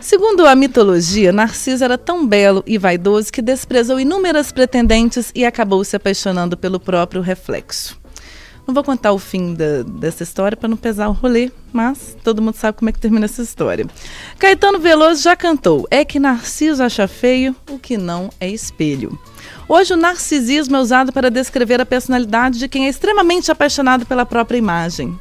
Segundo a mitologia, Narciso era tão belo e vaidoso que desprezou inúmeras pretendentes e acabou se apaixonando pelo próprio reflexo. Não vou contar o fim dessa história para não pesar o rolê, mas todo mundo sabe como é que termina essa história. Caetano Veloso já cantou: é que Narciso acha feio o que não é espelho. Hoje o narcisismo é usado para descrever a personalidade de quem é extremamente apaixonado pela própria imagem.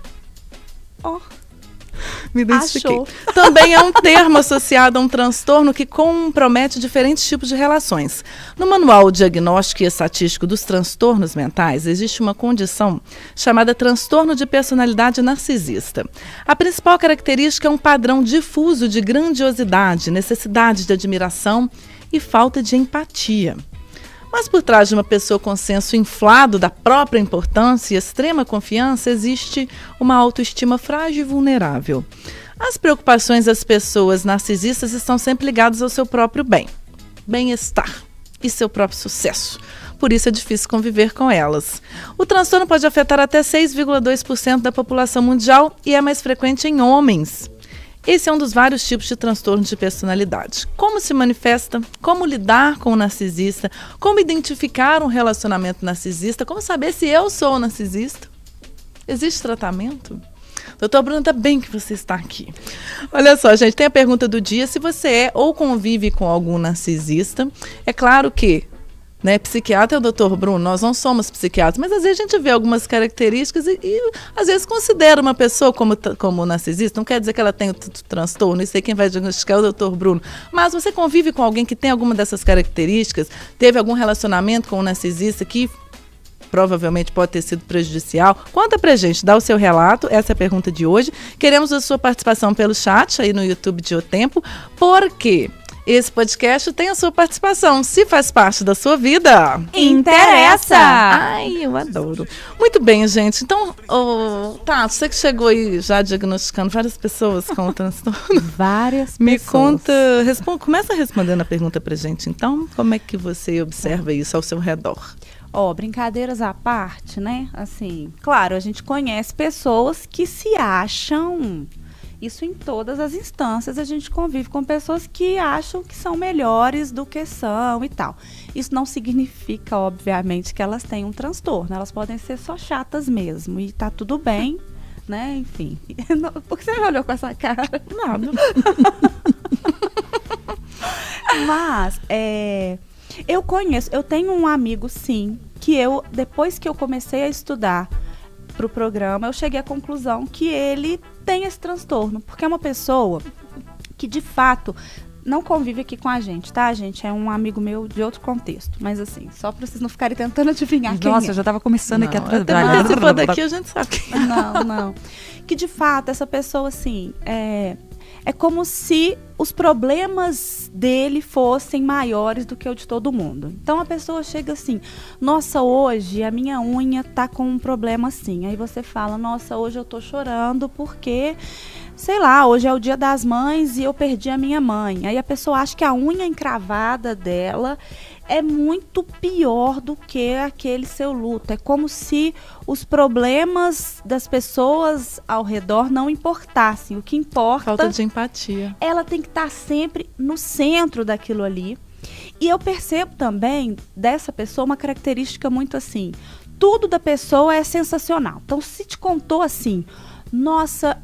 Me identifiquei. Achou. Também é um termo associado a um transtorno que compromete diferentes tipos de relações. No Manual Diagnóstico e Estatístico dos Transtornos Mentais, existe uma condição chamada transtorno de personalidade narcisista. A principal característica é um padrão difuso de grandiosidade, necessidade de admiração e falta de empatia. Mas por trás de uma pessoa com senso inflado da própria importância e extrema confiança, existe uma autoestima frágil e vulnerável. As preocupações das pessoas narcisistas estão sempre ligadas ao seu próprio bem-estar e seu próprio sucesso. Por isso é difícil conviver com elas. O transtorno pode afetar até 6,2% da população mundial e é mais frequente em homens. Esse é um dos vários tipos de transtornos de personalidade. Como se manifesta, como lidar com o narcisista, como identificar um relacionamento narcisista, como saber se eu sou narcisista. Existe tratamento? Doutor Bruno, ainda bem que você está aqui. Olha só, gente, tem a pergunta do dia. Se você é ou convive com algum narcisista, é claro que, né, psiquiatra é o doutor Bruno, nós não somos psiquiatras, mas às vezes a gente vê algumas características e às vezes considera uma pessoa como narcisista, não quer dizer que ela tem o transtorno, isso aí quem vai diagnosticar é o doutor Bruno, mas você convive com alguém que tem alguma dessas características, teve algum relacionamento com um narcisista que provavelmente pode ter sido prejudicial? Conta pra gente, dá o seu relato, essa é a pergunta de hoje. Queremos a sua participação pelo chat aí no YouTube de O Tempo, porque esse podcast tem a sua participação. Se faz parte da sua vida, interessa! Ai, eu adoro. Muito bem, gente. Então, Tato, você que chegou aí já diagnosticando várias pessoas com o transtorno. Várias Me pessoas. conta, começa respondendo a pergunta pra gente, então. Como é que você observa isso ao seu redor? Brincadeiras à parte, né? Assim, claro, a gente conhece pessoas que se acham... Isso em todas as instâncias, a gente convive com pessoas que acham que são melhores do que são e tal. Isso não significa, obviamente, que elas têm um transtorno. Elas podem ser só chatas mesmo e tá tudo bem, né? Enfim. Por que você me olhou com essa cara? Nada. Mas, eu tenho um amigo, sim, que depois que eu comecei a estudar para o programa, eu cheguei à conclusão que ele tem esse transtorno, porque é uma pessoa que, de fato, não convive aqui com a gente, tá, gente? É um amigo meu de outro contexto, mas assim, só para vocês não ficarem tentando adivinhar quem é. Nossa, eu já estava começando aqui a trabalhar. Se for daqui, a gente sabe quem é. Não. Que, de fato, essa pessoa, assim, é como se os problemas dele fossem maiores do que o de todo mundo. Então a pessoa chega assim: nossa, hoje a minha unha tá com um problema assim. Aí você fala: nossa, hoje eu tô chorando porque, sei lá, hoje é o Dia das Mães e eu perdi a minha mãe. Aí a pessoa acha que a unha encravada dela é muito pior do que aquele seu luto. É como se os problemas das pessoas ao redor não importassem. O que importa... Falta de empatia. Ela tem que estar sempre no centro daquilo ali. E eu percebo também dessa pessoa uma característica muito assim: tudo da pessoa é sensacional. Então, se te contou assim: nossa,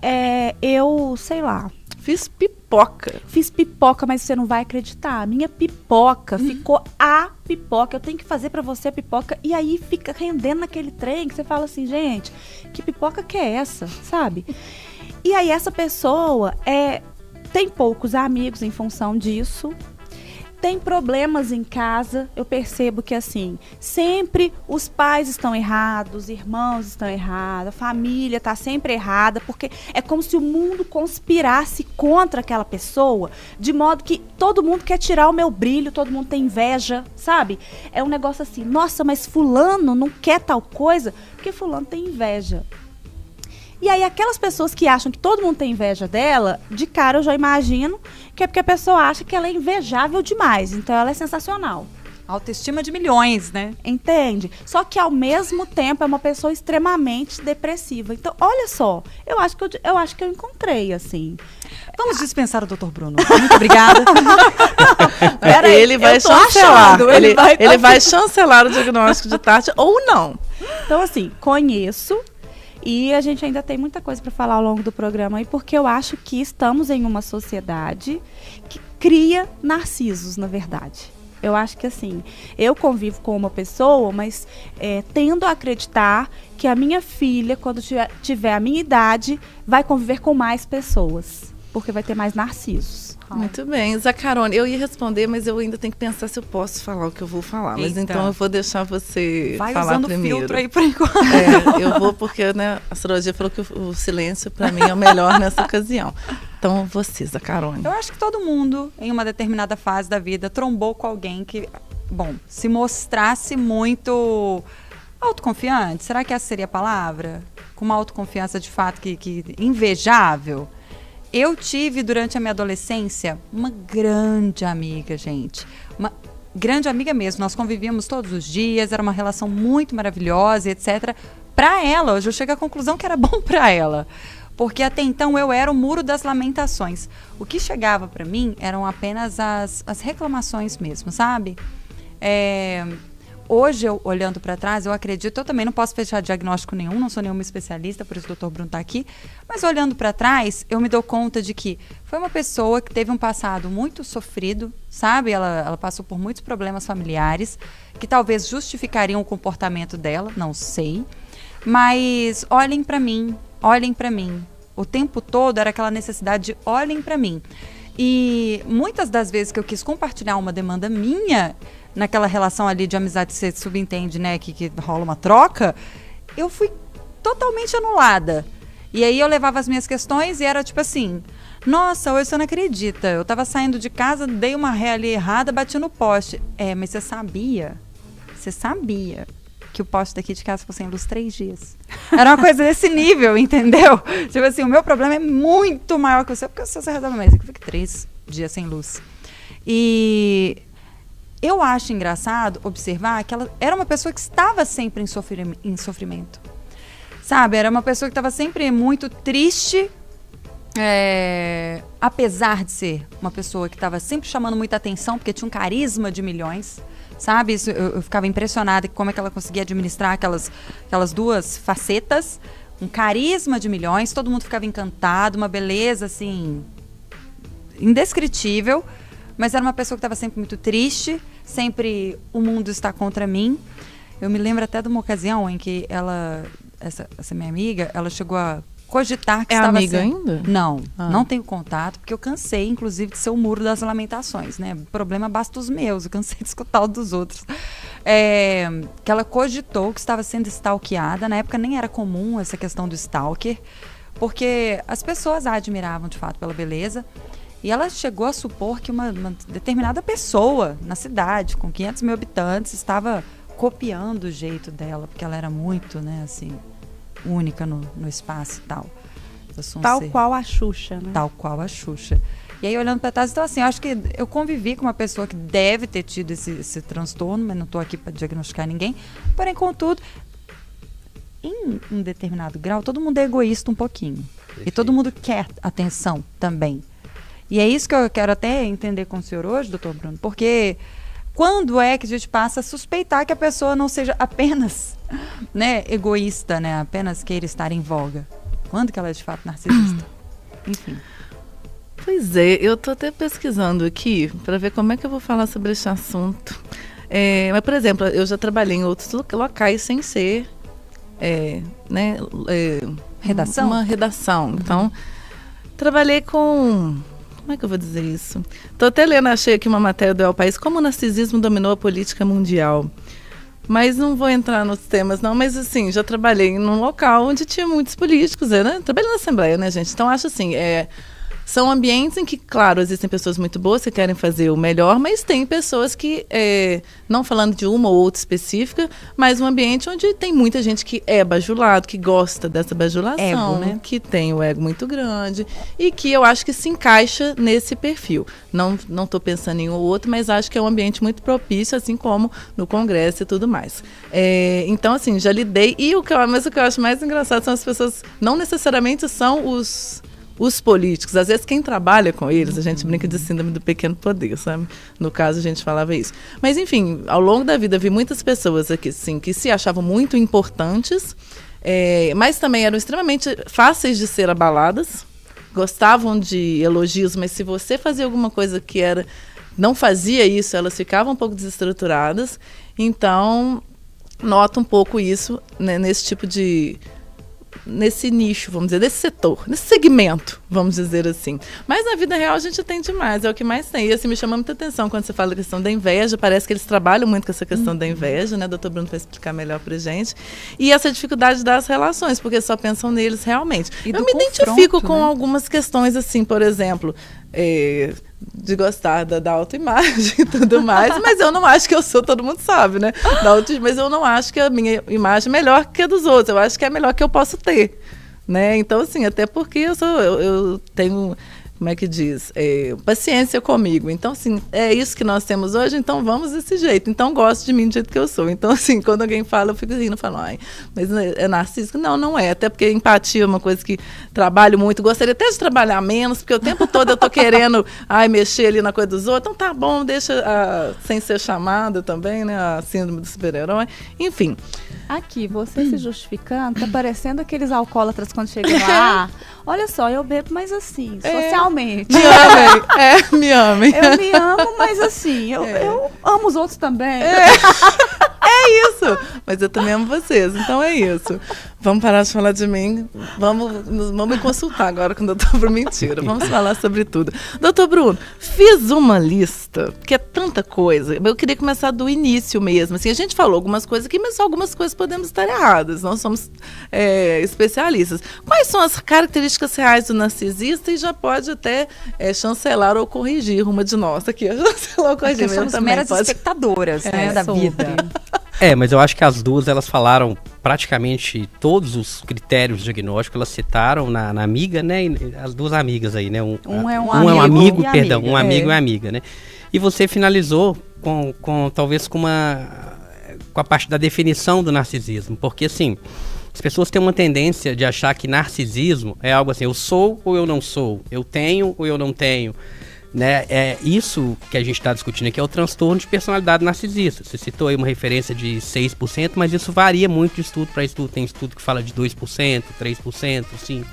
eu, sei lá, Fiz pipoca, mas você não vai acreditar. A minha pipoca ficou a pipoca. Eu tenho que fazer pra você a pipoca. E aí fica rendendo naquele trem que você fala assim: gente, que pipoca que é essa? Sabe? E aí essa pessoa tem poucos amigos em função disso. Tem problemas em casa. Eu percebo que, assim, sempre os pais estão errados, os irmãos estão errados, a família está sempre errada, porque é como se o mundo conspirasse contra aquela pessoa, de modo que todo mundo quer tirar o meu brilho, todo mundo tem inveja, sabe? É um negócio assim: nossa, mas fulano não quer tal coisa, porque fulano tem inveja. E aí aquelas pessoas que acham que todo mundo tem inveja dela, de cara eu já imagino que é porque a pessoa acha que ela é invejável demais, então ela é sensacional. Autoestima de milhões, né? Entende? Só que ao mesmo tempo é uma pessoa extremamente depressiva. Então, olha só, eu acho que eu encontrei, assim. Vamos dispensar o Dr. Bruno. Muito obrigada. Peraí, ele vai chancelar. Ele vai chancelar o diagnóstico de Tati ou não. Então, assim, conheço. E a gente ainda tem muita coisa para falar ao longo do programa aí, porque eu acho que estamos em uma sociedade que cria narcisos, na verdade. Eu acho que assim, eu convivo com uma pessoa, mas tendo a acreditar que a minha filha, quando tiver a minha idade, vai conviver com mais pessoas, porque vai ter mais narcisos. Muito bem. Zacarone, eu ia responder, mas eu ainda tenho que pensar se eu posso falar o que eu vou falar. Mas então eu vou deixar você falar primeiro. Vai usando filtro aí por enquanto. Eu vou porque, né, a astrologia falou que o silêncio para mim é o melhor nessa ocasião. Então, você, Zacarone. Eu acho que todo mundo, em uma determinada fase da vida, trombou com alguém que, bom, se mostrasse muito autoconfiante. Será que essa seria a palavra? Com uma autoconfiança de fato que invejável. Eu tive, durante a minha adolescência, uma grande amiga, gente. Uma grande amiga mesmo. Nós convivíamos todos os dias, era uma relação muito maravilhosa, etc. Para ela, hoje eu chego à conclusão que era bom para ela. Porque até então eu era o muro das lamentações. O que chegava para mim eram apenas as reclamações mesmo, sabe? Hoje, olhando para trás, eu acredito, eu também não posso fechar diagnóstico nenhum, não sou nenhuma especialista, por isso o Dr. Bruno está aqui, mas olhando para trás, eu me dou conta de que foi uma pessoa que teve um passado muito sofrido, sabe? Ela passou por muitos problemas familiares, que talvez justificariam o comportamento dela, não sei, mas olhem para mim. O tempo todo era aquela necessidade de olhem para mim. E muitas das vezes que eu quis compartilhar uma demanda minha, naquela relação ali de amizade que você subentende, né, que rola uma troca, eu fui totalmente anulada. E aí eu levava as minhas questões e era tipo assim, nossa, hoje você não acredita, eu tava saindo de casa, dei uma ré ali errada, bati no poste. Mas você sabia que o poste daqui de casa ficou sem luz 3 dias. Era uma coisa desse nível, entendeu? Tipo assim, o meu problema é muito maior que o seu, porque o seu você resolve mais. Eu fiquei 3 dias sem luz. E eu acho engraçado observar que ela era uma pessoa que estava sempre em sofrimento. Sabe? Era uma pessoa que estava sempre muito triste, apesar de ser uma pessoa que estava sempre chamando muita atenção, porque tinha um carisma de milhões. Sabe? Isso, eu ficava impressionada com como é que ela conseguia administrar aquelas duas facetas. Um carisma de milhões, todo mundo ficava encantado, uma beleza, assim, indescritível. Mas era uma pessoa que estava sempre muito triste, sempre o mundo está contra mim. Eu me lembro até de uma ocasião em que essa minha amiga, ela chegou a cogitar que estava amiga ainda? Não, não tenho contato, porque eu cansei, inclusive, de ser o muro das lamentações, né? O problema basta os meus, eu cansei de escutar o dos outros. Que ela cogitou que estava sendo stalkeada, na época nem era comum essa questão do stalker, porque as pessoas a admiravam, de fato, pela beleza, e ela chegou a supor que uma determinada pessoa na cidade, com 500 mil habitantes, estava copiando o jeito dela, porque ela era muito, né, assim, única no espaço e tal. Tal qual a Xuxa, né? Tal qual a Xuxa. E aí, olhando para trás, então assim, eu acho que eu convivi com uma pessoa que deve ter tido esse transtorno, mas não estou aqui para diagnosticar ninguém. Porém, contudo, em um determinado grau, todo mundo é egoísta um pouquinho. Perfeito. E todo mundo quer atenção também. E é isso que eu quero até entender com o senhor hoje, doutor Bruno, porque quando é que a gente passa a suspeitar que a pessoa não seja apenas, né, egoísta, né, apenas queira estar em voga? Quando que ela é de fato narcisista? Enfim. Pois é, eu estou até pesquisando aqui para ver como é que eu vou falar sobre esse assunto. Mas, por exemplo, eu já trabalhei em outros locais sem ser redação? Uma redação. Então, trabalhei com... Como é que eu vou dizer isso? Estou até lendo, achei aqui uma matéria do El País, como o narcisismo dominou a política mundial. Mas não vou entrar nos temas, não. Mas, assim, já trabalhei num local onde tinha muitos políticos, né? Trabalhei na Assembleia, né, gente? Então, acho assim, São ambientes em que, claro, existem pessoas muito boas que querem fazer o melhor, mas tem pessoas que, não falando de uma ou outra específica, mas um ambiente onde tem muita gente que é bajulado, que gosta dessa bajulação, ego, né? Que tem o ego muito grande e que eu acho que se encaixa nesse perfil. Não estou pensando em um ou outro, mas acho que é um ambiente muito propício, assim como no Congresso e tudo mais. Então, assim, já lidei. Mas o que eu acho mais engraçado são as pessoas, não necessariamente são os políticos. Às vezes quem trabalha com eles, a gente brinca de síndrome do pequeno poder, sabe? No caso, a gente falava isso. Mas, enfim, ao longo da vida, vi muitas pessoas aqui, sim, que se achavam muito importantes, mas também eram extremamente fáceis de ser abaladas, gostavam de elogios, mas se você fazia alguma coisa que não fazia isso, elas ficavam um pouco desestruturadas. Então, noto um pouco isso, né, nesse nicho, vamos dizer, desse setor, nesse segmento, vamos dizer assim. Mas na vida real a gente tem demais, é o que mais tem. E assim, me chama muita atenção quando você fala da questão da inveja, parece que eles trabalham muito com essa questão da inveja, né? O Dr. Bruno vai explicar melhor pra gente. E essa dificuldade das relações, porque só pensam neles realmente. Eu me identifico com algumas questões, assim, por exemplo, de gostar da autoimagem e tudo mais, mas eu não acho que eu sou, todo mundo sabe, né? Mas eu não acho que a minha imagem é melhor que a dos outros, eu acho que é melhor que eu posso ter, né? Então, assim, até porque eu tenho, como é que diz? Paciência comigo. Então, assim, é isso que nós temos hoje, então vamos desse jeito. Então, gosto de mim do jeito que eu sou. Então, assim, quando alguém fala, eu fico rindo, falo, ai, mas é narcísico? Não, não é. Até porque empatia é uma coisa que trabalho muito. Gostaria até de trabalhar menos, porque o tempo todo eu tô querendo, mexer ali na coisa dos outros. Então, tá bom, deixa sem ser chamada também, né? A síndrome do super-herói. Enfim. Aqui, você se justificando, tá parecendo aqueles alcoólatras quando chegam lá. Olha só, eu bebo, mas assim, socialmente. Me amem, me amem. Eu me amo, mas assim, eu amo os outros também. É isso. Mas eu também amo vocês, então é isso. Vamos parar de falar de mim. Vamos me consultar agora com o Dr. Bruno. Mentira, vamos falar sobre tudo. Dr. Bruno, fiz uma lista, que é tanta coisa. Eu queria começar do início mesmo. Assim, a gente falou algumas coisas aqui, mas algumas coisas podemos estar erradas. Não somos especialistas. Quais são as características reais do narcisista? E já pode até chancelar ou corrigir uma de nós aqui. Chancelar ou corrigir. Porque somos meras espectadoras, né, da vida. Mas eu acho que as duas, elas falaram praticamente todos os critérios diagnósticos, elas citaram na amiga, né? As duas amigas aí, né? Um é um amigo, perdão, um amigo e amiga, né? E você finalizou talvez com a parte da definição do narcisismo, porque assim, as pessoas têm uma tendência de achar que narcisismo é algo assim, eu sou ou eu não sou, eu tenho ou eu não tenho. Né? É isso que a gente está discutindo aqui, é o transtorno de personalidade narcisista. Você citou aí uma referência de 6%, mas isso varia muito de estudo para estudo. Tem estudo que fala de 2%, 3%, 5%.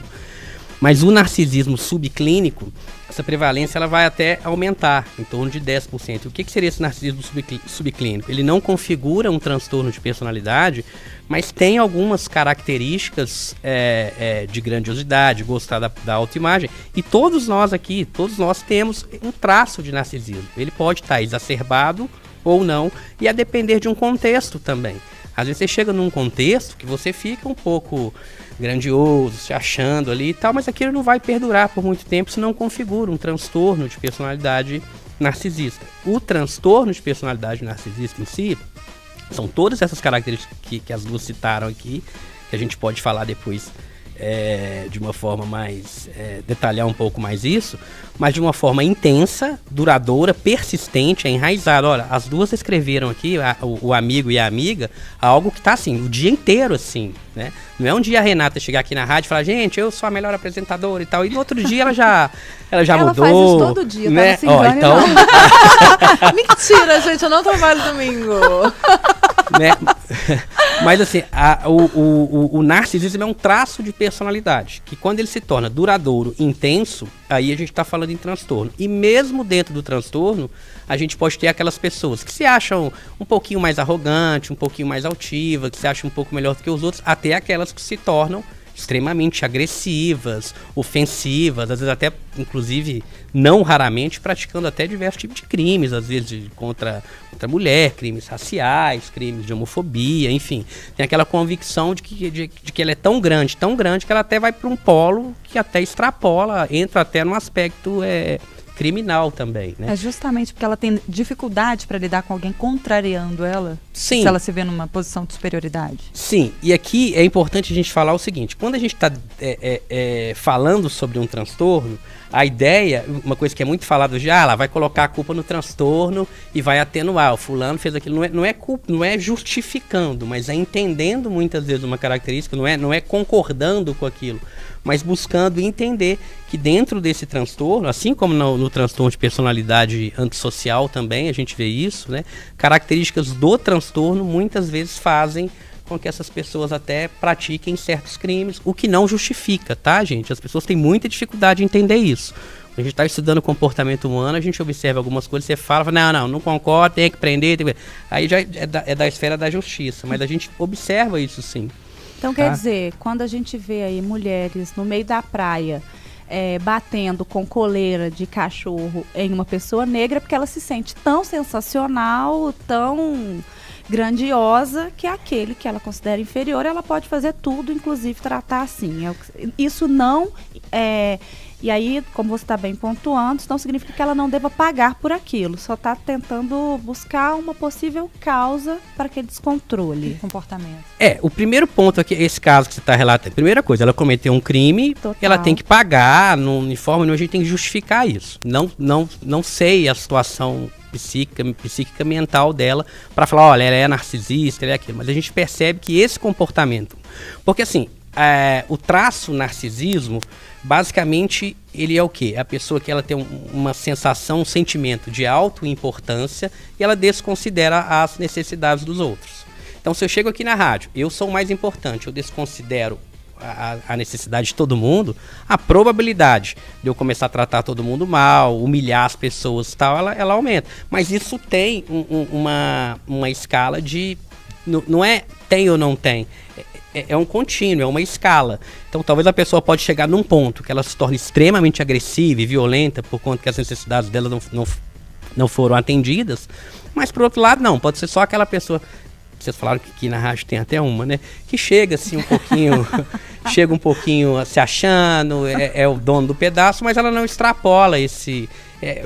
Mas o narcisismo subclínico, essa prevalência ela vai até aumentar, em torno de 10%. O que seria esse narcisismo subclínico? Ele não configura um transtorno de personalidade, mas tem algumas características de grandiosidade, gostar da autoimagem. E todos nós aqui, temos um traço de narcisismo. Ele pode estar exacerbado ou não, e a depender de um contexto também. Às vezes você chega num contexto que você fica um pouco grandioso, se achando ali e tal, mas aquilo não vai perdurar por muito tempo, se não configura um transtorno de personalidade narcisista. O transtorno de personalidade narcisista em si, são todas essas características que as duas citaram aqui, que a gente pode falar depois de uma forma mais, detalhar um pouco mais isso, mas de uma forma intensa, duradoura, persistente, enraizada. Olha, as duas escreveram aqui, o amigo e a amiga, algo que está assim, o dia inteiro assim, né? Não é um dia a Renata chegar aqui na rádio e falar, gente, eu sou a melhor apresentadora e tal, e no outro dia ela já mudou. Ela faz isso todo dia, né? Tá? Não se engane, então... Mentira, gente, eu não trabalho domingo. Né? Mas assim, o narcisismo é um traço de personalidade, que quando ele se torna duradouro, intenso, aí a gente está falando em transtorno. E mesmo dentro do transtorno, a gente pode ter aquelas pessoas que se acham um pouquinho mais arrogantes, um pouquinho mais altivas, que se acham um pouco melhor do que os outros, até aquelas que se tornam extremamente agressivas, ofensivas, às vezes até, inclusive, não raramente, praticando até diversos tipos de crimes, às vezes contra a mulher, crimes raciais, crimes de homofobia, enfim. Tem aquela convicção de que ela é tão grande, que ela até vai para um polo que até extrapola, entra até num aspecto criminal também, né? É justamente porque ela tem dificuldade para lidar com alguém contrariando ela? Sim. Se ela se vê numa posição de superioridade? Sim, e aqui é importante a gente falar o seguinte, quando a gente está falando sobre um transtorno, a ideia, uma coisa que é muito falada hoje, ela vai colocar a culpa no transtorno e vai atenuar, o fulano fez aquilo, não é justificando, mas é entendendo muitas vezes uma característica, não é concordando com aquilo, mas buscando entender que dentro desse transtorno, assim como no transtorno de personalidade antissocial também, a gente vê isso, né? Características do transtorno muitas vezes fazem com que essas pessoas até pratiquem certos crimes, o que não justifica, tá, gente? As pessoas têm muita dificuldade de entender isso. Quando a gente está estudando comportamento humano, a gente observa algumas coisas, você fala, não concordo, tem que prender, aí já é da esfera da justiça, mas a gente observa isso sim. Então, quer dizer, quando a gente vê aí mulheres no meio da praia batendo com coleira de cachorro em uma pessoa negra, porque ela se sente tão sensacional, tão grandiosa, que aquele que ela considera inferior, ela pode fazer tudo, inclusive tratar assim. Isso não e aí, como você está bem pontuando, isso não significa que ela não deva pagar por aquilo, só está tentando buscar uma possível causa para aquele descontrole. Comportamento. O primeiro ponto aqui, esse caso que você está relatando, primeira coisa, ela cometeu um crime, total, ela tem que pagar, no uniforme, a gente tem que justificar isso. Não sei a situação psíquica mental dela para falar, olha, ela é narcisista, ela é aquilo, mas a gente percebe que esse comportamento, porque assim, o traço narcisismo, basicamente, ele é o quê? É a pessoa que ela tem uma sensação, um sentimento de autoimportância e ela desconsidera as necessidades dos outros. Então, se eu chego aqui na rádio, eu sou o mais importante, eu desconsidero a necessidade de todo mundo, a probabilidade de eu começar a tratar todo mundo mal, humilhar as pessoas e tal, ela aumenta. Mas isso tem uma escala de... Não é tem ou não tem. É um contínuo, é uma escala. Então talvez a pessoa pode chegar num ponto que ela se torne extremamente agressiva e violenta por conta que as necessidades dela não foram atendidas, mas por outro lado não, pode ser só aquela pessoa, vocês falaram que aqui na rádio tem até uma, né, que chega assim um pouquinho, chega um pouquinho se achando, é o dono do pedaço, mas ela não extrapola esse...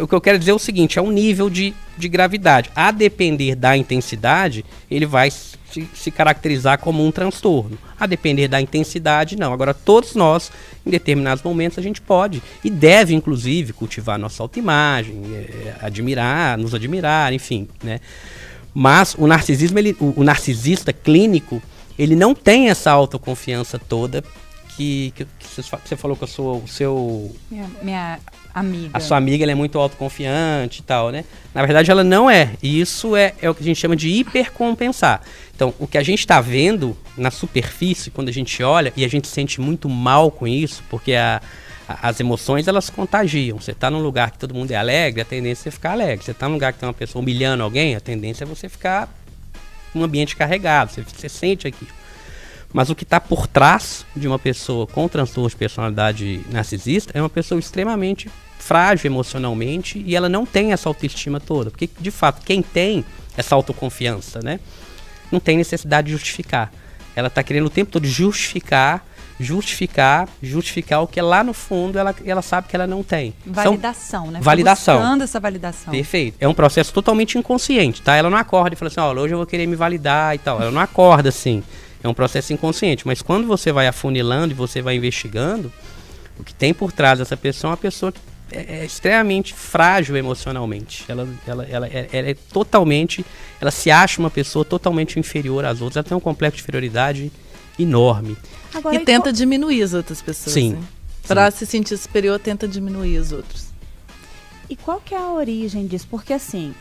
o que eu quero dizer é o seguinte, é um nível de gravidade. A depender da intensidade, ele vai se caracterizar como um transtorno. A depender da intensidade, não. Agora, todos nós, em determinados momentos, a gente pode e deve, inclusive, cultivar nossa autoimagem, nos admirar, enfim, né? Mas o narcisismo, o narcisista clínico, ele não tem essa autoconfiança toda que você falou que eu sou o seu... Minha amiga. A sua amiga, ela é muito autoconfiante e tal, né? Na verdade, ela não é. E isso é o que a gente chama de hipercompensar. Então, o que a gente está vendo na superfície, quando a gente olha, e a gente se sente muito mal com isso, porque as emoções, elas contagiam. Você está num lugar que todo mundo é alegre, a tendência é você ficar alegre. Você está num lugar que tem uma pessoa humilhando alguém, a tendência é você ficar num ambiente carregado. Você sente aquilo. Mas o que está por trás de uma pessoa com transtorno de personalidade narcisista é uma pessoa extremamente frágil emocionalmente e ela não tem essa autoestima toda. Porque, de fato, quem tem essa autoconfiança, né, não tem necessidade de justificar. Ela está querendo o tempo todo justificar o que lá no fundo ela sabe que ela não tem. Validação, né? Validação. Buscando essa validação. Perfeito. É um processo totalmente inconsciente, tá? Ela não acorda e fala assim, hoje eu vou querer me validar e tal. Ela não acorda assim. É um processo inconsciente, mas quando você vai afunilando e você vai investigando, o que tem por trás dessa pessoa é uma pessoa que é extremamente frágil emocionalmente. Ela é totalmente, ela se acha uma pessoa totalmente inferior às outras, ela tem um complexo de inferioridade enorme. Agora, e tenta diminuir as outras pessoas. Sim. Né? Para se sentir superior, tenta diminuir os outros. E qual que é a origem disso? Porque assim,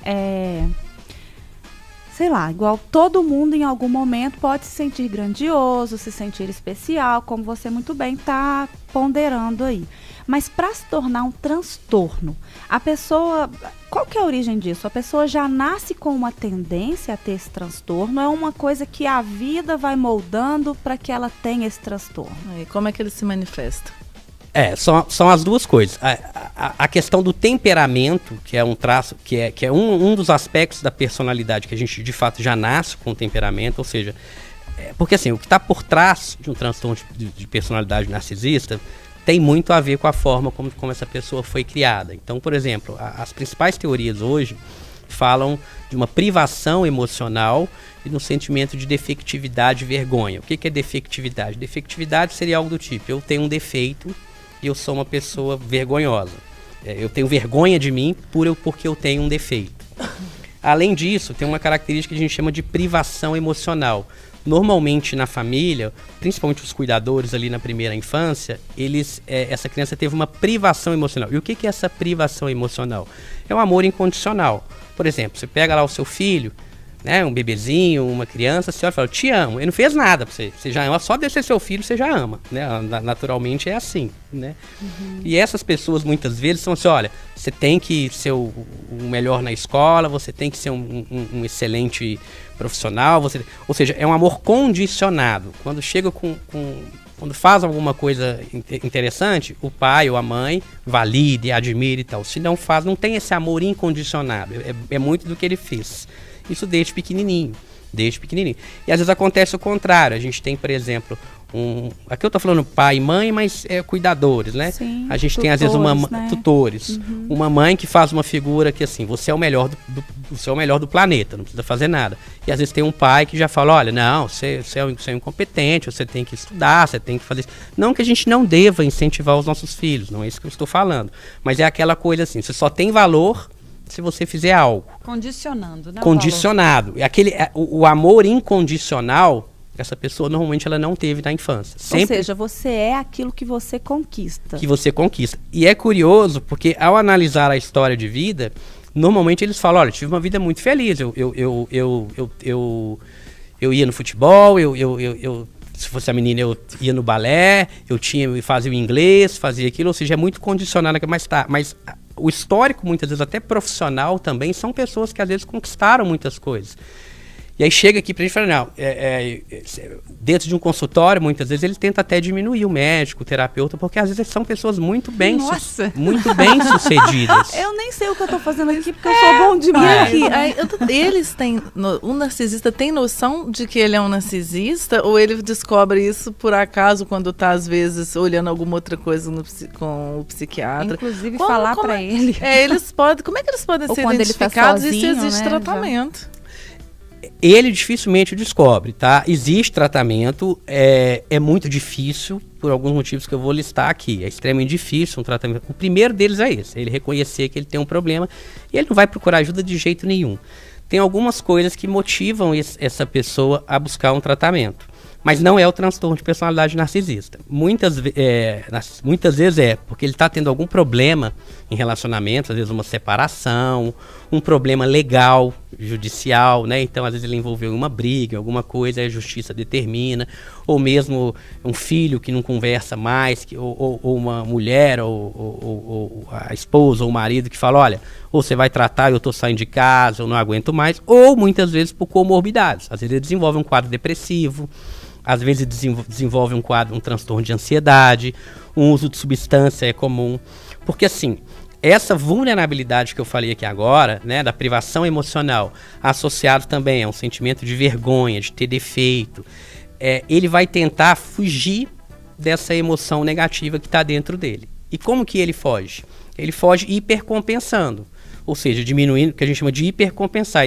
sei lá, igual todo mundo em algum momento pode se sentir grandioso, se sentir especial, como você muito bem está ponderando aí. Mas para se tornar um transtorno, a pessoa, qual que é a origem disso? A pessoa já nasce com uma tendência a ter esse transtorno? É uma coisa que a vida vai moldando para que ela tenha esse transtorno? E como é que ele se manifesta? São as duas coisas. A questão do temperamento, que é um traço, que é um dos aspectos da personalidade que a gente de fato já nasce com o temperamento, ou seja, porque assim, o que está por trás de um transtorno de personalidade narcisista tem muito a ver com a forma como essa pessoa foi criada. Então, por exemplo, as principais teorias hoje falam de uma privação emocional e de um sentimento de defectividade e vergonha. O que é defectividade? Defectividade seria algo do tipo, eu tenho um defeito e eu sou uma pessoa vergonhosa. Eu tenho vergonha de mim porque eu tenho um defeito. Além disso, tem uma característica que a gente chama de privação emocional. Normalmente na família, principalmente os cuidadores ali na primeira infância, essa criança teve uma privação emocional. E o que é essa privação emocional? É um amor incondicional. Por exemplo, você pega lá o seu filho, né, um bebezinho, uma criança, você olha e fala, te amo. Ele não fez nada pra você, você já ama, só de ser seu filho você já ama, né? Naturalmente é assim, né? Uhum. E essas pessoas muitas vezes são assim, olha, você tem que ser o melhor na escola, você tem que ser um excelente profissional, ou seja, é um amor condicionado. Quando chega quando faz alguma coisa interessante, o pai ou a mãe valida e admira e tal. Se não faz, não tem esse amor incondicionado, é muito do que ele fez. Isso desde pequenininho. E às vezes acontece o contrário. A gente tem, por exemplo, aqui eu tô falando pai e mãe, mas cuidadores, né? Sim, a gente tutores, tem às vezes tutores. Uhum. Uma mãe que faz uma figura que assim, você é o melhor do planeta, não precisa fazer nada. E às vezes tem um pai que já fala, olha, não, você é incompetente, você tem que estudar, você tem que fazer isso. Não que a gente não deva incentivar os nossos filhos, não é isso que eu estou falando. Mas é aquela coisa assim, você só tem valor se você fizer algo. Condicionando, né? Condicionado. O amor incondicional, essa pessoa normalmente ela não teve na infância. Sempre. Ou seja, você é aquilo que você conquista. E é curioso, porque ao analisar a história de vida, normalmente eles falam, olha, eu tive uma vida muito feliz, eu ia no futebol, se fosse a menina, eu ia no balé, eu fazia o inglês, fazia aquilo, ou seja, é muito condicionado, mas o histórico, muitas vezes, até profissional também, são pessoas que às vezes conquistaram muitas coisas. E aí chega aqui pra gente e fala, não, dentro de um consultório, muitas vezes, ele tenta até diminuir o médico, o terapeuta, porque às vezes são pessoas muito bem sucedidas. Eu nem sei o que eu tô fazendo aqui, porque eu sou bom demais. Eles têm, o narcisista tem noção de que ele é um narcisista, ou ele descobre isso por acaso, quando tá, às vezes, olhando alguma outra coisa com o psiquiatra? Inclusive, falar pra ele. Como é que eles podem ser identificados e se existe tratamento? Ele dificilmente descobre, tá? Existe tratamento, é muito difícil, por alguns motivos que eu vou listar aqui. É extremamente difícil um tratamento. O primeiro deles é esse, ele reconhecer que ele tem um problema e ele não vai procurar ajuda de jeito nenhum. Tem algumas coisas que motivam essa pessoa a buscar um tratamento. Mas não é o transtorno de personalidade narcisista. Muitas vezes porque ele está tendo algum problema em relacionamento, às vezes uma separação, um problema legal, judicial, né? Então, às vezes ele envolveu em uma briga, alguma coisa, a justiça determina, ou mesmo um filho que não conversa mais, ou uma mulher, ou a esposa ou o marido que fala, olha, ou você vai tratar, eu estou saindo de casa, eu não aguento mais, ou muitas vezes por comorbidades. Às vezes ele desenvolve um quadro depressivo, às vezes desenvolve um transtorno de ansiedade, um uso de substância é comum. Porque assim, essa vulnerabilidade que eu falei aqui agora, né, da privação emocional, associado também a um sentimento de vergonha, de ter defeito, ele vai tentar fugir dessa emoção negativa que está dentro dele. E como que ele foge? Ele foge hipercompensando, ou seja, diminuindo, o que a gente chama de hipercompensar.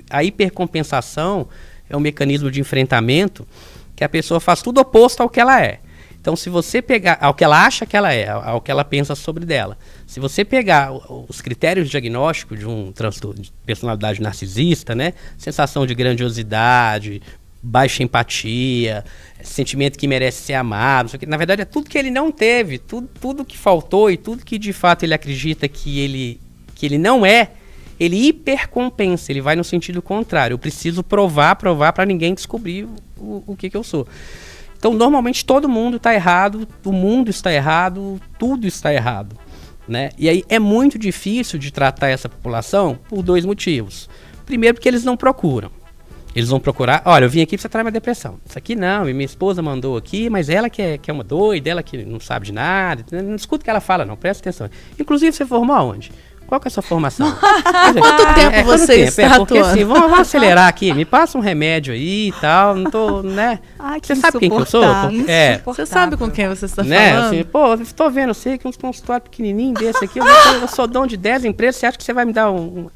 A hipercompensação é um mecanismo de enfrentamento que a pessoa faz tudo oposto ao que ela é. Então, se você pegar ao que ela acha que ela é, ao que ela pensa sobre dela, se você pegar os critérios de diagnóstico de um transtorno de personalidade narcisista, né, sensação de grandiosidade, baixa empatia, sentimento que merece ser amado, na verdade é tudo que ele não teve, tudo que faltou e tudo que de fato ele acredita que ele não é, ele hipercompensa, ele vai no sentido contrário. Eu preciso provar para ninguém descobrir o que eu sou. Então, normalmente, todo mundo está errado, o mundo está errado, tudo está errado, né? E aí é muito difícil de tratar essa população por 2 motivos. Primeiro, porque eles não procuram. Eles vão procurar, olha, eu vim aqui para você tratar minha depressão. Isso aqui não, minha esposa mandou aqui, mas ela que é uma doida, ela que não sabe de nada, não escuta o que ela fala não, presta atenção. Inclusive, você formou aonde? Qual que é a sua formação? Quanto tempo você está atuando? Porque assim, vamos acelerar aqui, me passa um remédio aí e tal, não tô, né? Ai, que você sabe quem que eu sou? Você sabe com quem você está né? falando? Assim, pô, estou vendo, eu sei que um consultório pequenininho desse aqui, eu sou dono de 10 empresas, você acha que você vai me dar um...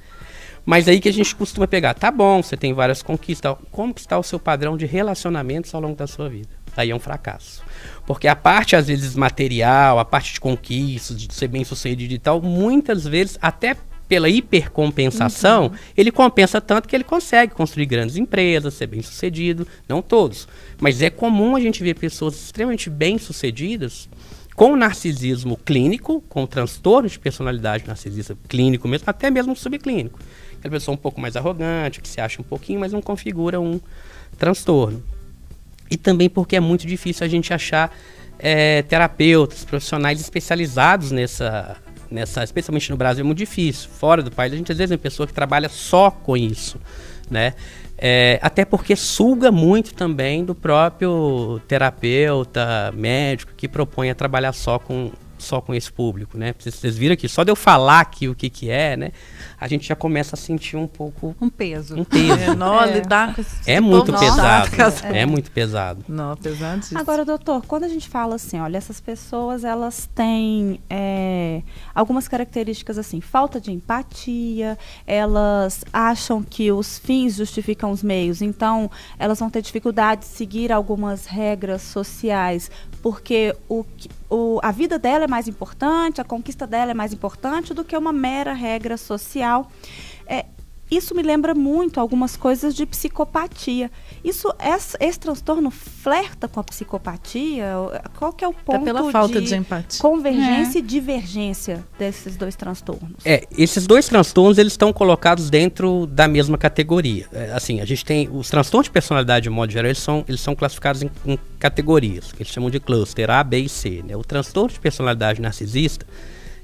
Mas aí que a gente costuma pegar, tá bom, você tem várias conquistas, como que está o seu padrão de relacionamentos ao longo da sua vida? Aí é um fracasso. Porque a parte, às vezes, material, a parte de conquistas, de ser bem sucedido e tal, muitas vezes, até pela hipercompensação, ele compensa tanto que ele consegue construir grandes empresas, ser bem sucedido, não todos. Mas é comum a gente ver pessoas extremamente bem sucedidas com narcisismo clínico, com transtorno de personalidade narcisista clínico mesmo, até mesmo subclínico. Aquela pessoa um pouco mais arrogante, que se acha um pouquinho, mas não configura um transtorno. E também porque é muito difícil a gente achar terapeutas, profissionais especializados nessa, especialmente no Brasil, é muito difícil. Fora do país, a gente às vezes tem pessoa que trabalha só com isso, né? Até porque suga muito também do próprio terapeuta, médico, que propõe a trabalhar só com esse público, né? Vocês viram aqui, só de eu falar aqui o que é, né? A gente já começa a sentir um pouco... Um peso. Lidar com esse é muito pesado. É muito pesado. Não, pesadíssimo. Agora, doutor, quando a gente fala assim, olha, essas pessoas, elas têm algumas características assim, falta de empatia, elas acham que os fins justificam os meios, então elas vão ter dificuldade de seguir algumas regras sociais, porque a vida dela é mais importante, a conquista dela é mais importante do que uma mera regra social. Isso me lembra muito algumas coisas de psicopatia. Esse transtorno flerta com a psicopatia? Qual que é o ponto pela falta de empatia, convergência e divergência desses 2 transtornos? Esses 2 transtornos, eles estão colocados dentro da mesma categoria. Assim, a gente tem os transtornos de personalidade, de modo geral, eles são classificados em categorias, que eles chamam de cluster A, B e C, né? O transtorno de personalidade narcisista,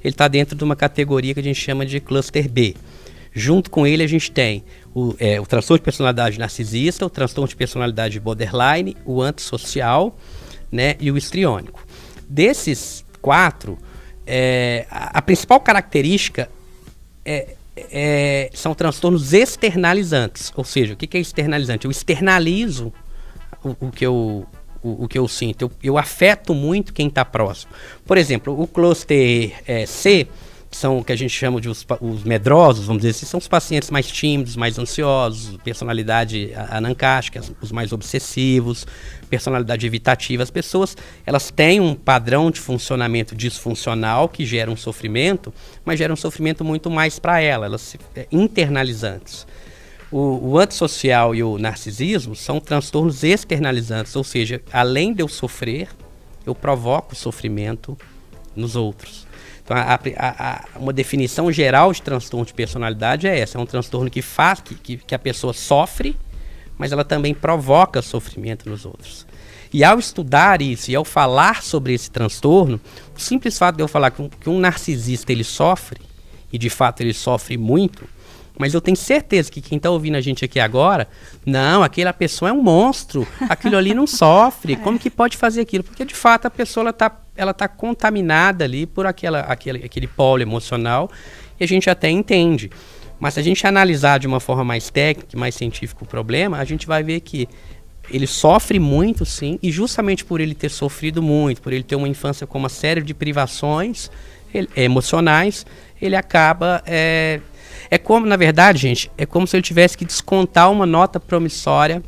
ele está dentro de uma categoria que a gente chama de cluster B. Junto com ele a gente tem o transtorno de personalidade narcisista, o transtorno de personalidade borderline, o antissocial, né, e o histriônico. Desses 4, a principal característica são transtornos externalizantes. Ou seja, o que é externalizante? Eu externalizo o que eu sinto, eu afeto muito quem está próximo. Por exemplo, o cluster C, são o que a gente chama de os medrosos, vamos dizer assim, são os pacientes mais tímidos, mais ansiosos, personalidade anancástica, os mais obsessivos, personalidade evitativa. As pessoas, elas têm um padrão de funcionamento disfuncional que gera um sofrimento, mas gera um sofrimento muito mais para elas internalizantes. O antissocial e o narcisismo são transtornos externalizantes, ou seja, além de eu sofrer, eu provoco sofrimento nos outros. Então, uma definição geral de transtorno de personalidade é essa. É um transtorno que faz que a pessoa sofre, mas ela também provoca sofrimento nos outros. E ao estudar isso e ao falar sobre esse transtorno, o simples fato de eu falar que um narcisista ele sofre, e de fato ele sofre muito, mas eu tenho certeza que quem está ouvindo a gente aqui agora, não, aquela pessoa é um monstro, aquilo ali não sofre, como que pode fazer aquilo? Porque de fato a pessoa ela tá contaminada ali por aquele polo emocional, e a gente até entende. Mas se a gente analisar de uma forma mais técnica, mais científica o problema, a gente vai ver que ele sofre muito, sim, e justamente por ele ter sofrido muito, por ele ter uma infância com uma série de privações emocionais, ele acaba... É como, na verdade, gente, é como se ele tivesse que descontar uma nota promissória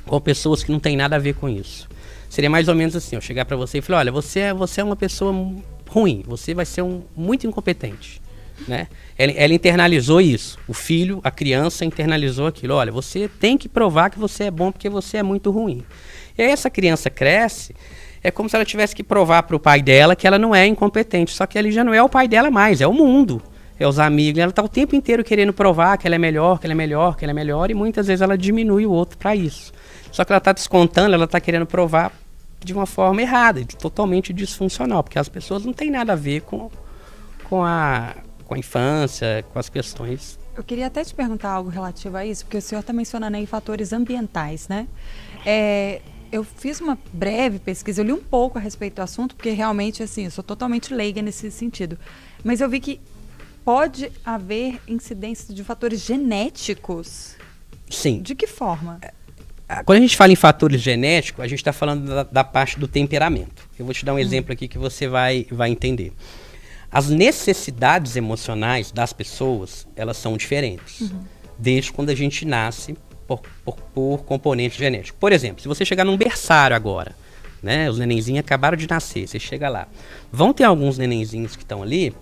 com pessoas que não tem nada a ver com isso. Seria mais ou menos assim, eu chegar para você e falar, olha, você é uma pessoa ruim, você vai ser muito incompetente, né? Ela internalizou isso, o filho, a criança internalizou aquilo, olha, você tem que provar que você é bom porque você é muito ruim. E aí essa criança cresce, é como se ela tivesse que provar para o pai dela que ela não é incompetente, só que ele já não é o pai dela mais, é o mundo. é os amigos, ela está o tempo inteiro querendo provar que ela é melhor, que ela é melhor, que ela é melhor, e muitas vezes ela diminui o outro para isso. Só que ela está descontando, ela está querendo provar de uma forma errada, totalmente disfuncional, porque as pessoas não têm nada a ver com a infância, com as questões. Eu queria até te perguntar algo relativo a isso, porque o senhor está mencionando aí fatores ambientais, né? Eu fiz uma breve pesquisa, eu li um pouco a respeito do assunto, porque realmente, assim, eu sou totalmente leiga nesse sentido. Mas eu vi que pode haver incidência de fatores genéticos. Sim. De que forma? Quando a gente fala em fatores genéticos, a gente está falando da parte do temperamento. Eu vou te dar um exemplo aqui que você vai entender. As necessidades emocionais das pessoas, elas são diferentes. Desde quando a gente nasce por componente genético. Por exemplo, se você chegar num berçário agora, né, os nenenzinhos acabaram de nascer, você chega lá. Vão ter alguns nenenzinhos que estão ali,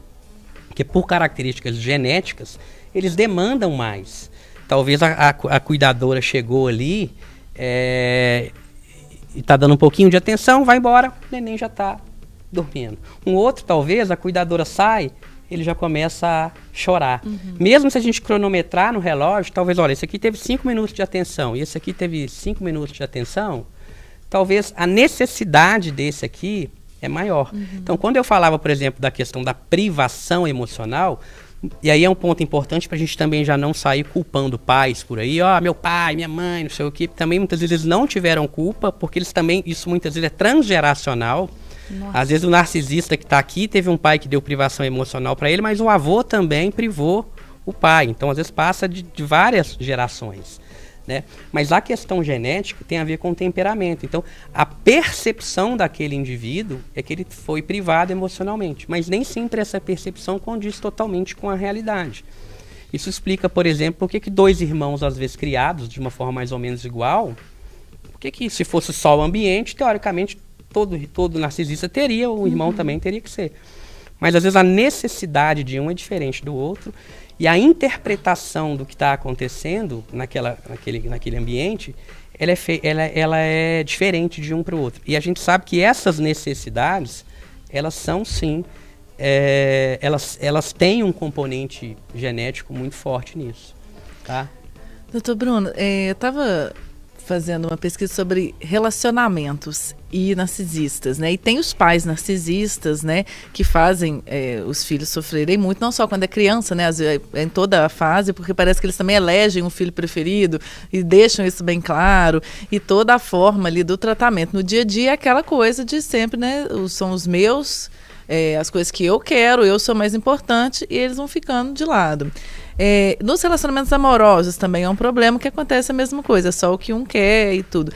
que por características genéticas, eles demandam mais. Talvez a cuidadora chegou ali e está dando um pouquinho de atenção, vai embora, o neném já está dormindo. Um outro, talvez, a cuidadora sai, ele já começa a chorar. Mesmo se a gente cronometrar no relógio, talvez, olha, esse aqui teve 5 minutos de atenção e esse aqui teve 5 minutos de atenção, talvez a necessidade desse aqui é maior. Então, quando eu falava, por exemplo, da questão da privação emocional, e aí é um ponto importante para a gente também já não sair culpando pais por aí, meu pai, minha mãe, não sei o que, também muitas vezes eles não tiveram culpa, porque eles também, isso muitas vezes é transgeracional. Nossa. Às vezes o narcisista que está aqui teve um pai que deu privação emocional para ele, mas o avô também privou o pai. Então, às vezes passa de várias gerações, né? Mas a questão genética tem a ver com o temperamento. Então, a percepção daquele indivíduo é que ele foi privado emocionalmente, mas nem sempre essa percepção condiz totalmente com a realidade. Isso explica, por exemplo, por que 2 irmãos, às vezes criados de uma forma mais ou menos igual, por que se fosse só o ambiente, teoricamente, todo narcisista teria, o irmão também teria que ser. Mas às vezes a necessidade de um é diferente do outro e a interpretação do que está acontecendo naquele ambiente, ela é diferente de um para o outro. E a gente sabe que essas necessidades, elas são sim, elas têm um componente genético muito forte nisso. Tá? Doutor Bruno, eu estava fazendo uma pesquisa sobre relacionamentos e narcisistas, né? E tem os pais narcisistas, né? Que fazem os filhos sofrerem muito, não só quando é criança, né? Em toda a fase, porque parece que eles também elegem um filho preferido e deixam isso bem claro. E toda a forma ali do tratamento no dia a dia é aquela coisa de sempre, né? São os meus, as coisas que eu quero, eu sou mais importante e eles vão ficando de lado. Nos relacionamentos amorosos também é um problema que acontece a mesma coisa, só o que um quer e tudo.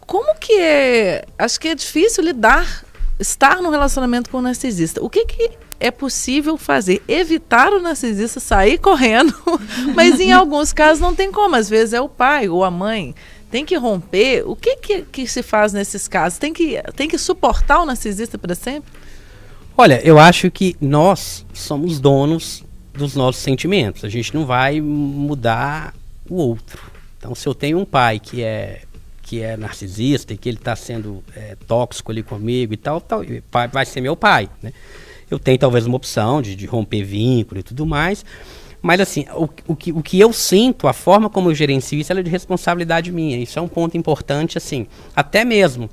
Como que acho que é difícil estar num relacionamento com um narcisista. O que é possível fazer? Evitar o narcisista, sair correndo, mas em alguns casos não tem como, às vezes é o pai ou a mãe. Tem que romper. O que se faz nesses casos? Tem que suportar o narcisista para sempre? Olha, eu acho que nós somos donos dos nossos sentimentos. A gente não vai mudar o outro. Então, se eu tenho um pai que é narcisista e que ele está sendo tóxico ali comigo e tal, vai ser meu pai, né? Eu tenho talvez uma opção de romper vínculo e tudo mais, mas assim, o que eu sinto, a forma como eu gerencio isso, ela é de responsabilidade minha. Isso é um ponto importante, assim, até mesmo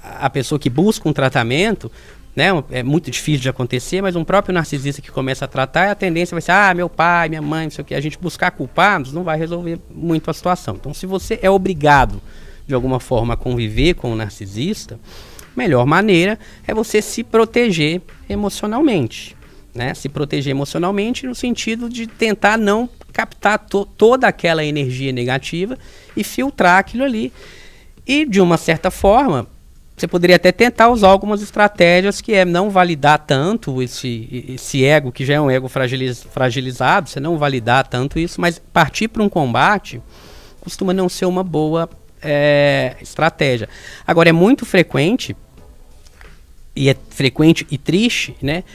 a pessoa que busca um tratamento, né, é muito difícil de acontecer, mas um próprio narcisista que começa a tratar, a tendência vai ser, meu pai, minha mãe, não sei o que. A gente buscar culpados não vai resolver muito a situação. Então, se você é obrigado, de alguma forma, a conviver com o narcisista, a melhor maneira é você se proteger emocionalmente, né? Se proteger emocionalmente no sentido de tentar não captar toda aquela energia negativa e filtrar aquilo ali. E, de uma certa forma, você poderia até tentar usar algumas estratégias que não validar tanto esse ego, que já é um ego fragilizado, você não validar tanto isso, mas partir para um combate costuma não ser uma boa estratégia. Agora, é muito frequente, e triste, né?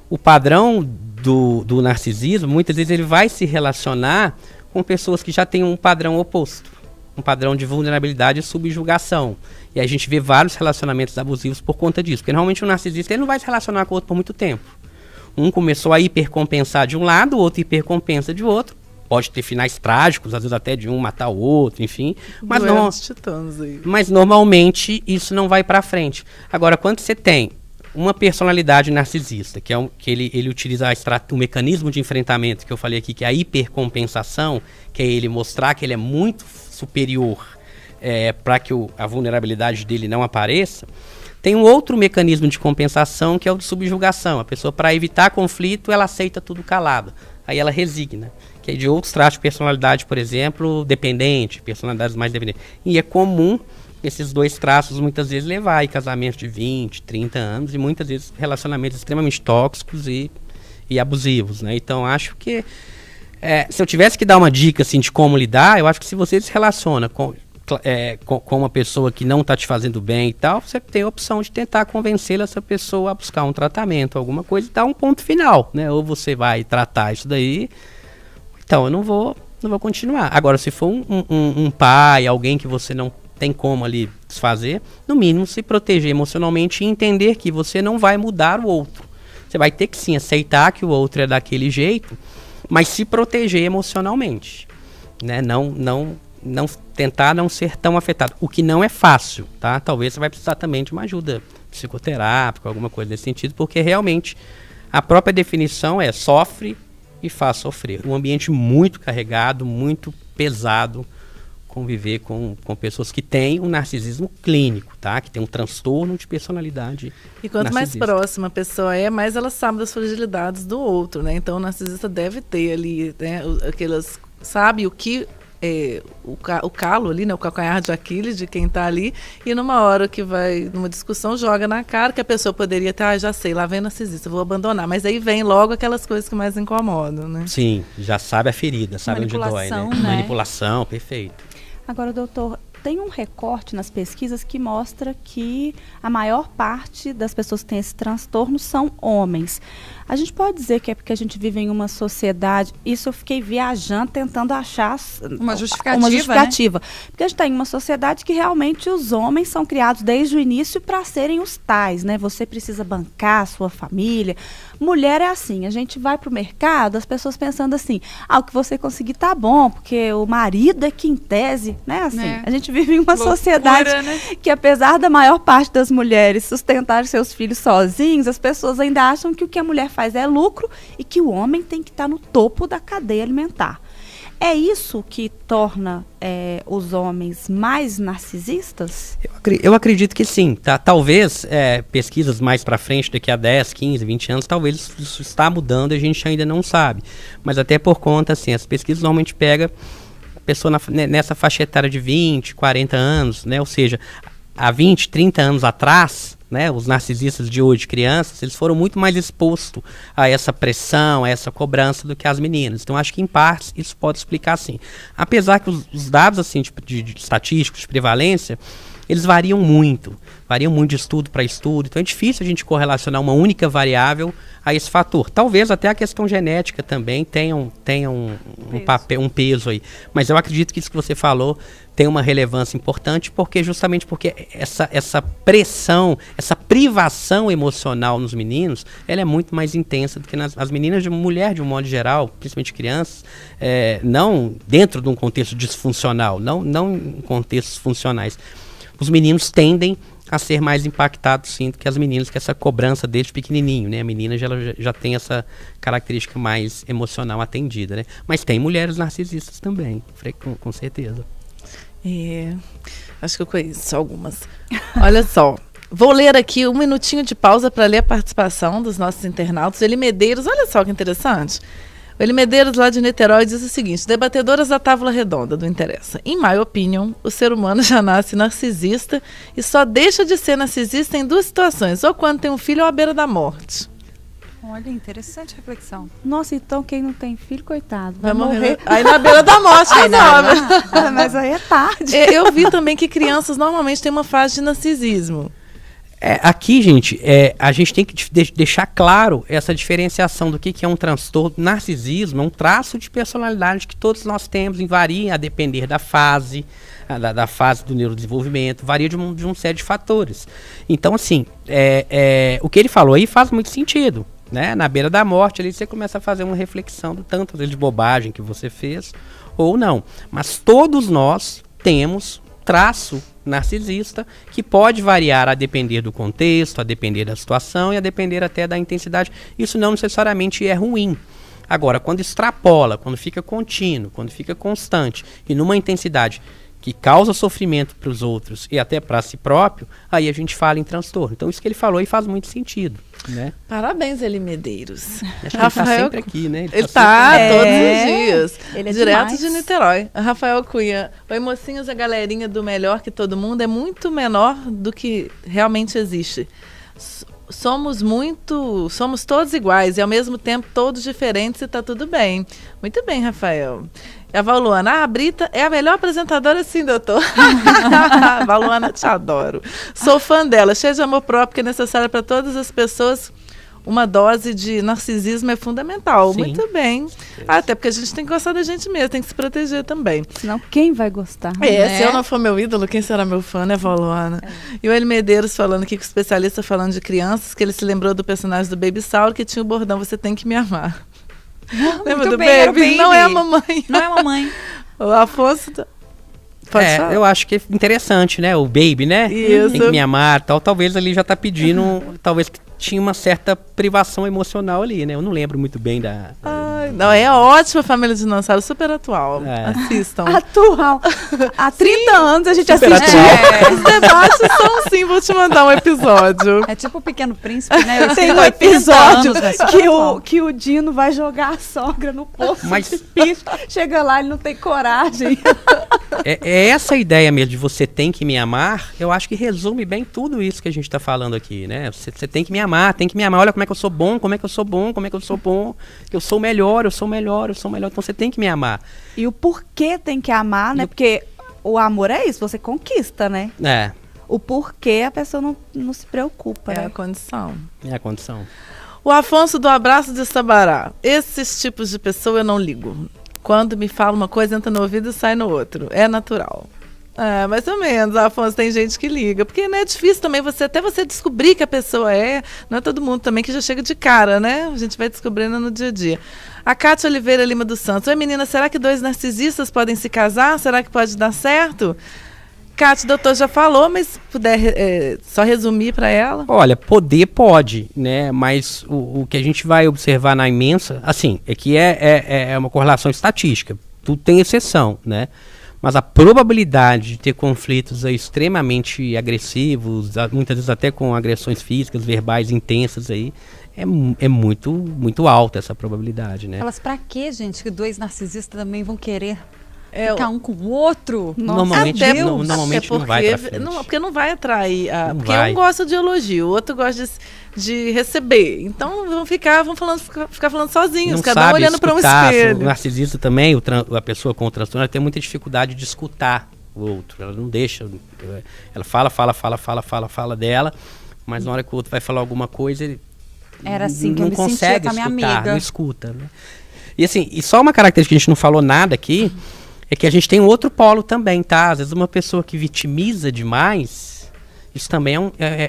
O padrão do narcisismo, muitas vezes ele vai se relacionar com pessoas que já têm um padrão oposto, um padrão de vulnerabilidade e subjugação. E a gente vê vários relacionamentos abusivos por conta disso. Porque normalmente o narcisista ele não vai se relacionar com o outro por muito tempo. Um começou a hipercompensar de um lado, o outro hipercompensa de outro. Pode ter finais trágicos, às vezes até de um matar o outro, enfim. Mas normalmente isso não vai para frente. Agora, quando você tem uma personalidade narcisista, que ele utiliza o mecanismo de enfrentamento que eu falei aqui, que é a hipercompensação, que é ele mostrar que ele é muito superior para que a vulnerabilidade dele não apareça. Tem um outro mecanismo de compensação, que é o de subjugação. A pessoa, para evitar conflito, ela aceita tudo calado. Aí ela resigna. Que é de outros traços de personalidade, por exemplo, dependente, personalidades mais dependentes. E é comum esses dois traços, muitas vezes, levar a casamentos de 20, 30 anos e muitas vezes relacionamentos extremamente tóxicos e abusivos, né? Então, acho que se eu tivesse que dar uma dica assim, de como lidar, eu acho que se você se relaciona com uma pessoa que não está te fazendo bem e tal, você tem a opção de tentar convencer essa pessoa a buscar um tratamento, alguma coisa, e dar um ponto final, né? Ou você vai tratar isso daí, então eu não vou continuar. Agora, se for um pai, alguém que você não tem como ali desfazer, no mínimo se proteger emocionalmente e entender que você não vai mudar o outro. Você vai ter que sim aceitar que o outro é daquele jeito, mas se proteger emocionalmente, né? Não tentar não ser tão afetado, o que não é fácil, tá? Talvez você vai precisar também de uma ajuda psicoterápica, alguma coisa nesse sentido, porque realmente a própria definição é sofre e faz sofrer. Um ambiente muito carregado, muito pesado, conviver com pessoas que têm um narcisismo clínico, tá? Que tem um transtorno de personalidade. E quanto mais próxima a pessoa mais ela sabe das fragilidades do outro, né? Então o narcisista deve ter ali, né, sabe o que o calo ali, né, o calcanhar de Aquiles de quem está ali, e numa hora que vai numa discussão joga na cara que a pessoa poderia ter, já sei, lá vem narcisista, vou abandonar, mas aí vem logo aquelas coisas que mais incomodam, né? Sim, já sabe a ferida, sabe onde dói, né? Manipulação, perfeito. Agora, doutor, tem um recorte nas pesquisas que mostra que a maior parte das pessoas que têm esse transtorno são homens. A gente pode dizer que é porque a gente vive em uma sociedade... Isso eu fiquei viajando, tentando achar uma justificativa. Né? Porque a gente está em uma sociedade que realmente os homens são criados desde o início para serem os tais, né? Você precisa bancar a sua família. Mulher é assim, a gente vai para o mercado, as pessoas pensando assim, o que você conseguir tá bom, porque o marido é que em tese, né? Assim, a gente vive em uma sociedade, né, que apesar da maior parte das mulheres sustentar seus filhos sozinhos, as pessoas ainda acham que o que a mulher faz é lucro e que o homem tem que estar no topo da cadeia alimentar. É isso que torna os homens mais narcisistas? Eu acredito que sim. Tá? Talvez pesquisas mais para frente, daqui a 10, 15, 20 anos, talvez isso está mudando e a gente ainda não sabe. Mas até por conta, assim, as pesquisas normalmente pegam a pessoa nessa faixa etária de 20, 40 anos, né? Ou seja, há 20, 30 anos atrás, né, os narcisistas de hoje, crianças, eles foram muito mais expostos a essa pressão, a essa cobrança do que as meninas. Então, acho que em partes isso pode explicar sim. Apesar que os dados assim, de estatísticos, de prevalência, eles variam muito de estudo para estudo. Então, é difícil a gente correlacionar uma única variável a esse fator. Talvez até a questão genética também tenha um peso aí. Mas eu acredito que isso que você falou tem uma relevância importante, justamente porque essa pressão, essa privação emocional nos meninos, ela é muito mais intensa do que as meninas, mulher de um modo geral, principalmente crianças, não dentro de um contexto disfuncional, não em contextos funcionais. Os meninos tendem a ser mais impactados, sim, do que as meninas, que essa cobrança desde pequenininho, né? A menina já tem essa característica mais emocional atendida, né? Mas tem mulheres narcisistas também, com certeza. Acho que eu conheço algumas. Olha só, vou ler aqui um minutinho de pausa para ler a participação dos nossos internautas. Eli Medeiros, olha só que interessante. O Eli Medeiros, lá de Niterói, diz o seguinte: debatedoras da Távola Redonda do Interessa. In my opinion, o ser humano já nasce narcisista e só deixa de ser narcisista em duas situações: ou quando tem um filho ou à beira da morte. Olha, interessante reflexão. Nossa, então quem não tem filho, coitado, vai morrer. Aí na beira da morte resolve. Mas aí é tarde. Eu vi também que crianças normalmente têm uma fase de narcisismo. Aqui, gente, a gente tem que deixar claro essa diferenciação do que é um transtorno. Narcisismo é um traço de personalidade que todos nós temos, e varia a depender da fase, da fase do neurodesenvolvimento, varia de uma série de fatores. Então, assim, o que ele falou aí faz muito sentido. né? Na beira da morte ali você começa a fazer uma reflexão do tanto às vezes, de bobagem que você fez ou não. Mas todos nós temos traço narcisista que pode variar a depender do contexto, a depender da situação e a depender até da intensidade. Isso não necessariamente é ruim. Agora, quando extrapola, quando fica contínuo, quando fica constante e numa intensidade que causa sofrimento para os outros e até para si próprio, aí a gente fala em transtorno. Então, isso que ele falou aí faz muito sentido, né? Parabéns, Eli Medeiros. Acho que ele está sempre aqui, né? Ele está todos os dias. Ele é direto demais. de Niterói. Rafael Cunha. Oi, mocinhos, a galerinha do Melhor Que Todo Mundo é muito menor do que realmente existe. Somos todos iguais e ao mesmo tempo todos diferentes e tá tudo bem. Muito bem, Rafael. A Valuana, a Brita é a melhor apresentadora, sim, doutor. Valuana, te adoro. Sou fã dela, cheia de amor próprio que é necessária para todas as pessoas. Uma dose de narcisismo é fundamental. Sim. Muito bem. Até porque a gente tem que gostar da gente mesmo, tem que se proteger também. Senão quem vai gostar? Se eu não for meu ídolo, quem será meu fã, né, Valuana? E o Eli Medeiros falando aqui, com o especialista falando de crianças, que ele se lembrou do personagem do Baby Sauro, que tinha o bordão, você tem que me amar. Lembra do bem, Baby? Não é a mamãe. Não é a mamãe. O Afonso... Pode falar? Eu acho que é interessante, né? O Baby, né? Isso. Tem que me amar, tal. Talvez ali já tá pedindo, talvez que tinha uma certa privação emocional ali, né? Eu não lembro muito bem da... Ai, não, é ótima Família Dinossauro, super atual. Assistam. Atual. Há 30 anos a gente Super assistia. Os debates são assim, vou te mandar um episódio. É tipo o Pequeno Príncipe, né? Eu Tem um 80 episódio anos, né? que o Dino vai jogar a sogra no poço Mas- de bicho. Chega lá, ele não tem coragem. É essa ideia mesmo de você tem que me amar, eu acho que resume bem tudo isso que a gente tá falando aqui, né? Você tem que me amar, olha como é que eu sou bom, como é que eu sou bom, eu sou melhor, então você tem que me amar. E o porquê tem que amar, né? Porque o amor é isso, você conquista, né? É, O porquê a pessoa não se preocupa, É né? a condição. é a condição. O Afonso do Abraço de Sabará. Esses tipos de pessoa eu não ligo. Quando me fala uma coisa, entra no ouvido e sai no outro. É natural. Mais ou menos, Afonso, tem gente que liga. Porque né, é difícil também até você descobrir que a pessoa não é todo mundo também que já chega de cara, né? A gente vai descobrindo no dia a dia. A Cátia Oliveira Lima dos Santos. Oi, menina, será que 2 narcisistas podem se casar? Será que pode dar certo? Cátia, o doutor já falou, mas se puder só resumir para ela. Olha, poder pode, né? Mas o que a gente vai observar na imensa, assim, é que é uma correlação estatística. Tudo tem exceção, né? Mas a probabilidade de ter conflitos aí extremamente agressivos, muitas vezes até com agressões físicas, verbais intensas aí, é muito, muito alta essa probabilidade, né? Elas, pra quê, gente, que 2 narcisistas também vão querer ficar um com o outro? Normalmente, Até normalmente não vai pra frente. Porque não vai atrair. Porque vai. um gosta de elogio, o outro gosta de receber. Então vão ficar falando sozinhos, Não cada um sabe olhando para um escutar. espelho. O narcisista também, a pessoa com o transtorno, ela tem muita dificuldade de escutar o outro. Ela não deixa. Ela fala dela, mas na hora que o outro vai falar alguma coisa, ele Era assim que eu não me sentia consegue com a minha escutar, amiga. não escuta. Né? E assim, e só uma característica que a gente não falou nada aqui, é que a gente tem um outro polo também, tá? Às vezes uma pessoa que vitimiza demais, isso também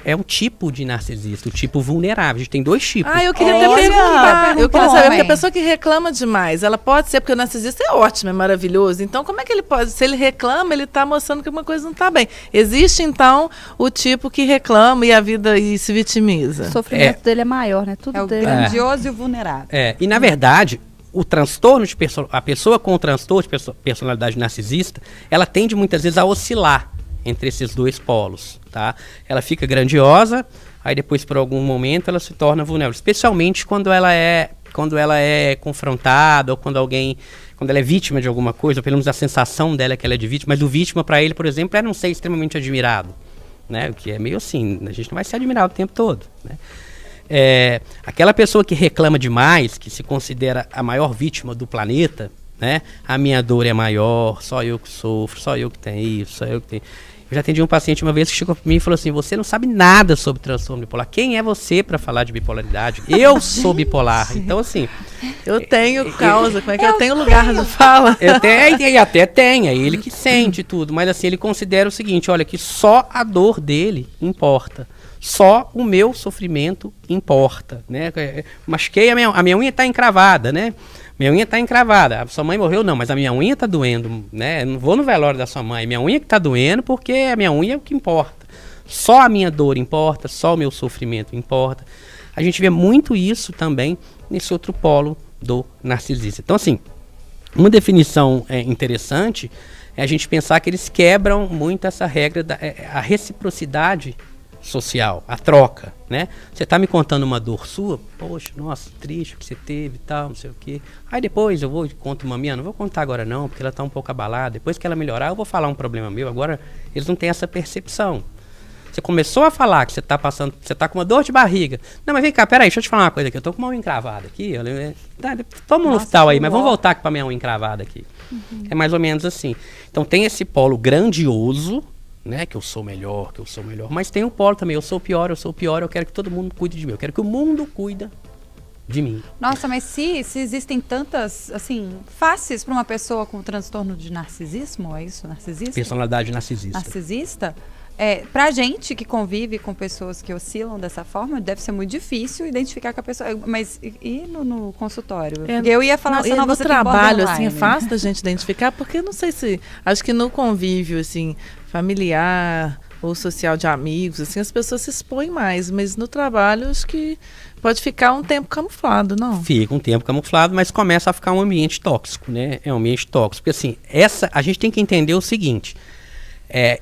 é um tipo de narcisista, o tipo vulnerável. A gente tem 2 tipos. Eu queria até perguntar. Eu queria saber, porque a pessoa que reclama demais, ela pode ser, porque o narcisista é ótimo, é maravilhoso. Então, como é que ele pode? Se ele reclama, ele está mostrando que uma coisa não está bem. Existe, então, o tipo que reclama e se vitimiza. O sofrimento dele é maior, né? Tudo É o dele. grandioso e o vulnerável. E na verdade, o transtorno a pessoa com o transtorno de personalidade narcisista, ela tende muitas vezes a oscilar entre esses 2 polos, tá? Ela fica grandiosa, aí depois por algum momento ela se torna vulnerável, especialmente quando ela é confrontada ou quando ela é vítima de alguma coisa, ou pelo menos a sensação dela é que ela é de vítima, mas o vítima para ele, por exemplo, é não ser extremamente admirado, né? O que é meio assim, a gente não vai ser admirado o tempo todo, né? Aquela pessoa que reclama demais, que se considera a maior vítima do planeta, né? A minha dor é maior, só eu que sofro, só eu que tenho isso, só eu que tenho... Eu já atendi um paciente uma vez que chegou para mim e falou assim: você não sabe nada sobre transtorno bipolar. Quem é você para falar de bipolaridade? Eu sou bipolar. Então, assim... Eu tenho causa, como é que eu tenho lugar de fala? Eu tenho, e até tem, é ele que sente tudo. Mas assim, ele considera o seguinte, olha, que só a dor dele importa. só o meu sofrimento importa, né? Machuquei, a minha unha está encravada, né? Minha unha está encravada. A sua mãe morreu, não, mas a minha unha está doendo, né? Eu não vou no velório da sua mãe. Minha unha que está doendo porque a minha unha é o que importa. Só a minha dor importa, só o meu sofrimento importa. A gente vê muito isso também nesse outro polo do narcisista. Então, assim, uma definição interessante é a gente pensar que eles quebram muito essa regra a reciprocidade social, a troca, né? Você tá me contando uma dor sua, poxa, nossa, triste que você teve e tal, não sei o quê. Aí depois eu vou e conto uma minha, não vou contar agora não, porque ela tá um pouco abalada. Depois que ela melhorar, eu vou falar um problema meu. Agora, eles não têm essa percepção. Você começou a falar que você tá passando, você tá com uma dor de barriga. Não, mas vem cá, peraí, deixa eu te falar uma coisa aqui. Eu tô com uma unha encravada aqui. Toma um hospital aí, mas vamos voltar aqui pra minha unha encravada aqui. É mais ou menos assim. Então tem esse polo grandioso, né, que eu sou melhor, mas tem um polo também, eu sou o pior, eu quero que todo mundo cuide de mim, eu quero que o mundo cuida de mim. Nossa, mas se existem tantas, assim, faces para uma pessoa com transtorno de narcisismo, é isso? Narcisista? Personalidade narcisista. Narcisista? Pra gente que convive com pessoas que oscilam dessa forma, deve ser muito difícil identificar com a pessoa. Mas e no consultório? Porque eu ia falar assim, no você trabalho, assim, é fácil da gente identificar, porque não sei se... Acho que no convívio, assim, familiar ou social de amigos, assim, as pessoas se expõem mais. Mas no trabalho, acho que pode ficar um tempo camuflado, não? Fica um tempo camuflado, mas começa a ficar um ambiente tóxico, né? É um ambiente tóxico. Porque, assim, a gente tem que entender o seguinte...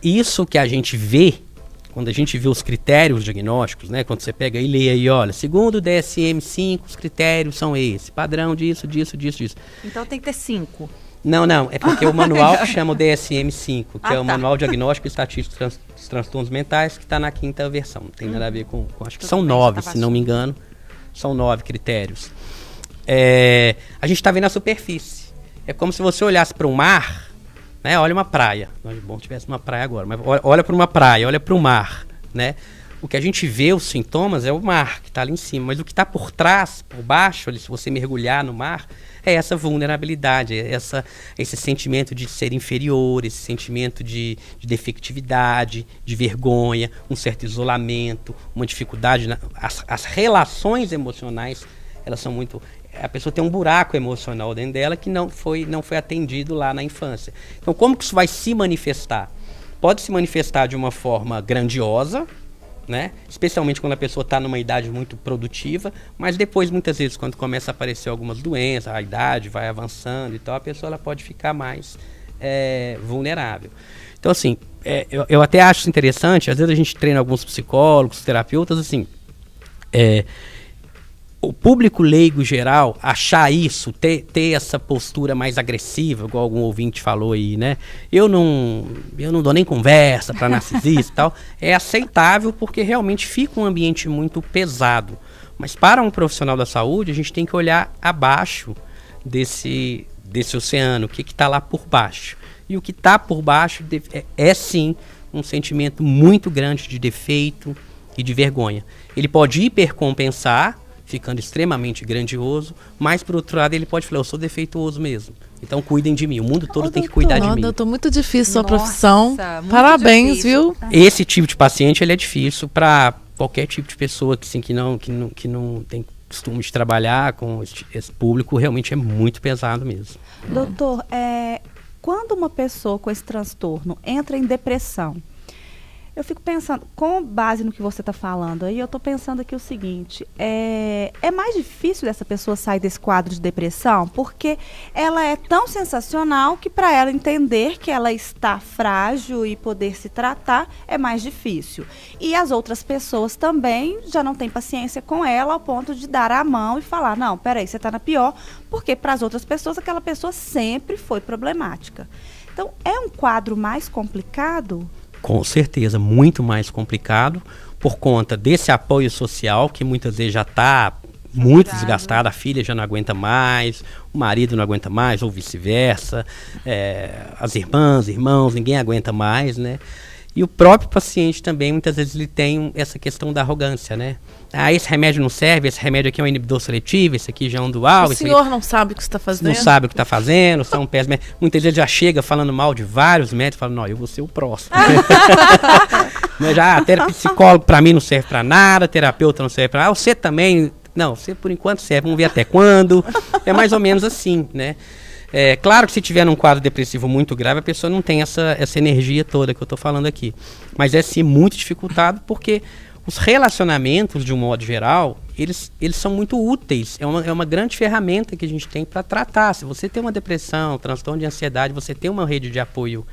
isso que a gente vê, quando a gente vê os critérios diagnósticos, né? Quando você pega e lê aí, olha, segundo o DSM-5, os critérios são esse, padrão disso. Então tem que ter 5. Não, é porque o manual que chama o DSM-5, que é o Manual Diagnóstico e Estatístico dos Transtornos Mentais, que está na 5ª versão. Não tem nada a ver com acho que são 9, se não me engano, são 9 critérios. A gente está vendo a superfície. É como se você olhasse para o mar, né? Olha uma praia. Não é bom que tivesse uma praia agora, mas olha para uma praia, olha para o mar, né? O que a gente vê, os sintomas, é o mar que está ali em cima, mas o que está por trás, por baixo, ali, se você mergulhar no mar, é essa vulnerabilidade, esse sentimento de ser inferior, esse sentimento de defectividade, de vergonha, um certo isolamento, uma dificuldade. As relações emocionais, elas são muito... A pessoa tem um buraco emocional dentro dela que não foi atendido lá na infância. Então, como que isso vai se manifestar? Pode se manifestar de uma forma grandiosa, né? Especialmente quando a pessoa está numa idade muito produtiva, mas depois, muitas vezes, quando começa a aparecer algumas doenças, a idade vai avançando e tal, a pessoa ela pode ficar mais vulnerável. Então, assim, eu até acho isso interessante, às vezes a gente treina alguns psicólogos, terapeutas, assim... o público leigo geral achar isso, ter essa postura mais agressiva, igual algum ouvinte falou aí, né? Eu não dou nem conversa para narcisista e tal. É aceitável porque realmente fica um ambiente muito pesado. Mas para um profissional da saúde, a gente tem que olhar abaixo desse oceano, o que está lá por baixo. E o que está por baixo é sim um sentimento muito grande de defeito e de vergonha. Ele pode hipercompensar, ficando extremamente grandioso, mas por outro lado ele pode falar, eu sou defeituoso mesmo, então cuidem de mim, o mundo todo tem que cuidar de mim. Doutor, muito difícil sua profissão, parabéns, difícil. Viu? Esse tipo de paciente, ele é difícil para qualquer tipo de pessoa que não tem costume de trabalhar com esse público, realmente é muito pesado mesmo. Doutor, quando uma pessoa com esse transtorno entra em depressão, eu fico pensando, com base no que você está falando aí, eu estou pensando aqui o seguinte, é mais difícil dessa pessoa sair desse quadro de depressão, porque ela é tão sensacional que para ela entender que ela está frágil e poder se tratar é mais difícil. E as outras pessoas também já não têm paciência com ela ao ponto de dar a mão e falar, não, peraí, você está na pior, porque para as outras pessoas aquela pessoa sempre foi problemática. Então, é um quadro mais complicado? Com certeza, muito mais complicado, por conta desse apoio social, que muitas vezes já está muito desgastado, a filha já não aguenta mais, o marido não aguenta mais, ou vice-versa, as irmãs, irmãos, ninguém aguenta mais, né? E o próprio paciente também, muitas vezes, ele tem essa questão da arrogância, né? Ah, esse remédio não serve, esse remédio aqui é um inibidor seletivo, esse aqui já é um dual. O senhor não sabe o que você está fazendo? Não sabe o que está fazendo, são péssimos. Muitas vezes já chega falando mal de vários médicos, fala, não, eu vou ser o próximo. Já, psicólogo para mim não serve para nada, terapeuta não serve para nada, você também, não, você por enquanto serve, vamos ver até quando. É mais ou menos assim, né? É claro que se tiver num quadro depressivo muito grave, a pessoa não tem essa energia toda que eu estou falando aqui. Mas é sim muito dificultado porque os relacionamentos, de um modo geral, eles são muito úteis. É uma grande ferramenta que a gente tem para tratar. Se você tem uma depressão, transtorno de ansiedade, você tem uma rede de apoio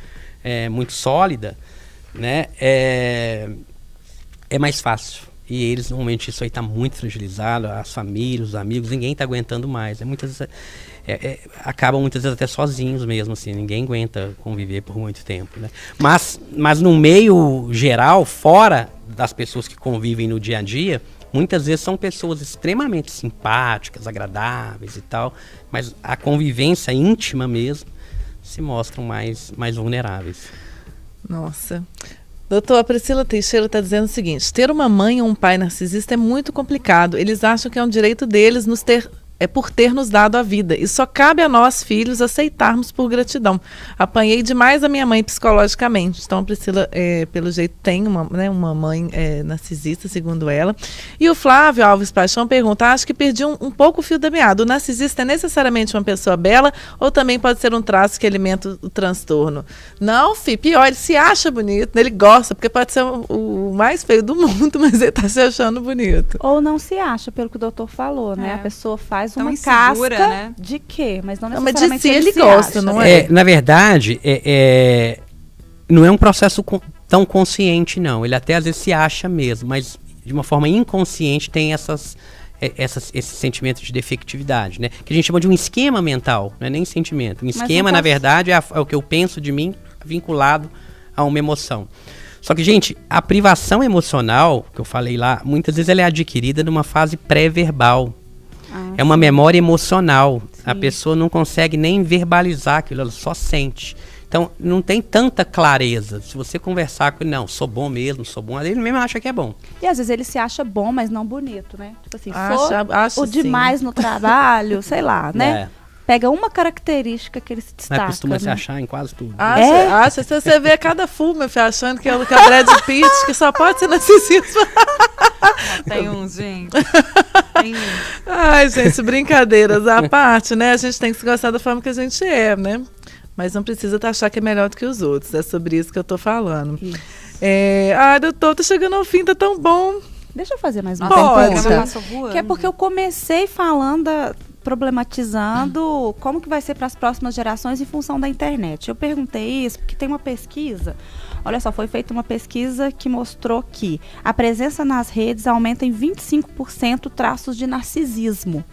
muito sólida, né? É mais fácil. E eles, normalmente, isso aí está muito fragilizado. As famílias, os amigos, ninguém está aguentando mais. Muitas vezes... acabam muitas vezes até sozinhos mesmo, assim, ninguém aguenta conviver por muito tempo, né? Mas no meio geral, fora das pessoas que convivem no dia a dia, muitas vezes são pessoas extremamente simpáticas, agradáveis e tal, mas a convivência íntima mesmo se mostram mais vulneráveis. Nossa. Doutora Priscila Teixeira está dizendo o seguinte: ter uma mãe ou um pai narcisista é muito complicado. Eles acham que é um direito deles por ter nos dado a vida. E só cabe a nós, filhos, aceitarmos por gratidão. Apanhei demais a minha mãe psicologicamente. Então, a Priscila, pelo jeito, tem uma mãe narcisista, segundo ela. E o Flávio Alves Paixão pergunta: acho que perdi um pouco o fio da meada. O narcisista é necessariamente uma pessoa bela ou também pode ser um traço que alimenta o transtorno? Não, filho, pior, ele se acha bonito, ele gosta, porque pode ser o mais feio do mundo, mas ele está se achando bonito. Ou não se acha, pelo que o doutor falou, né? A pessoa faz uma insegura, casca, né? De quê? Mas não Mas necessariamente de si ele gosta, não é? Na verdade, não é um processo tão consciente, não. Ele até às vezes se acha mesmo, mas de uma forma inconsciente tem esse sentimento de defectividade, né? Que a gente chama de um esquema mental, não é nem sentimento. Um esquema, na verdade, é o que eu penso de mim vinculado a uma emoção. Só que, gente, a privação emocional, que eu falei lá, muitas vezes ela é adquirida numa fase pré-verbal. É uma memória emocional. Sim. A pessoa não consegue nem verbalizar aquilo, ela só sente. Então, não tem tanta clareza. Se você conversar com ele, não, sou bom mesmo, sou bom, ele mesmo acha que é bom. E às vezes ele se acha bom, mas não bonito, né? Tipo assim, acho o demais no trabalho, sei lá, né? Pega uma característica que ele se destaca. Mas costuma se achar em quase tudo. Acha, você vê cada filme, achando que é o Brad Pitt, que só pode ser narcisismo. Tem uns, gente. Ai, gente, brincadeiras à parte, né? A gente tem que se gostar da forma que a gente é, né? Mas não precisa achar que é melhor do que os outros. É sobre isso que eu tô falando. Doutor, tô chegando ao fim, tá tão bom. Deixa eu fazer mais uma pergunta. Que é porque eu comecei falando, problematizando como que vai ser para as próximas gerações em função da internet. Eu perguntei isso porque tem uma pesquisa. Olha só, foi feita uma pesquisa que mostrou que a presença nas redes aumenta em 25% traços de narcisismo.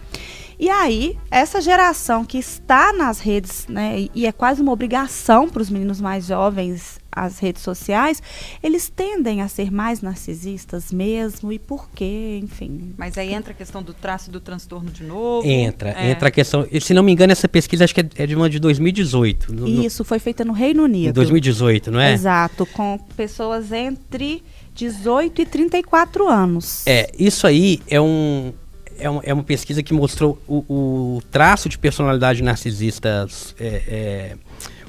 E aí, essa geração que está nas redes, né, e é quase uma obrigação para os meninos mais jovens, as redes sociais, eles tendem a ser mais narcisistas mesmo, e por quê, enfim. Mas aí entra a questão do traço do transtorno de novo? Entra a questão, se não me engano, essa pesquisa acho que é de uma de 2018. Isso, foi feita no Reino Unido. Em 2018, não é? Exato, com pessoas entre 18 e 34 anos. Isso aí é uma pesquisa que mostrou o traço de personalidade narcisistas,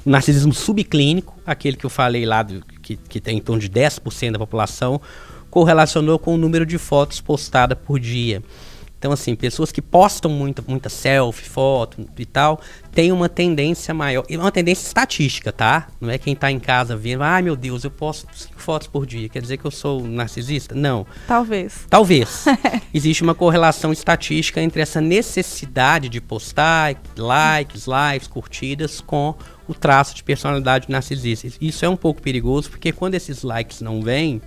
o narcisismo subclínico, aquele que eu falei lá, que tem em torno de 10% da população, correlacionou com o número de fotos postadas por dia. Então, assim, pessoas que postam muita selfie, foto e tal, tem uma tendência maior, é uma tendência estatística, tá? Não é quem tá em casa vendo, ai meu Deus, eu posto 5 fotos por dia, quer dizer que eu sou narcisista? Não. Talvez. Existe uma correlação estatística entre essa necessidade de postar likes, lives, curtidas com o traço de personalidade narcisista. Isso é um pouco perigoso, porque quando esses likes não vêm,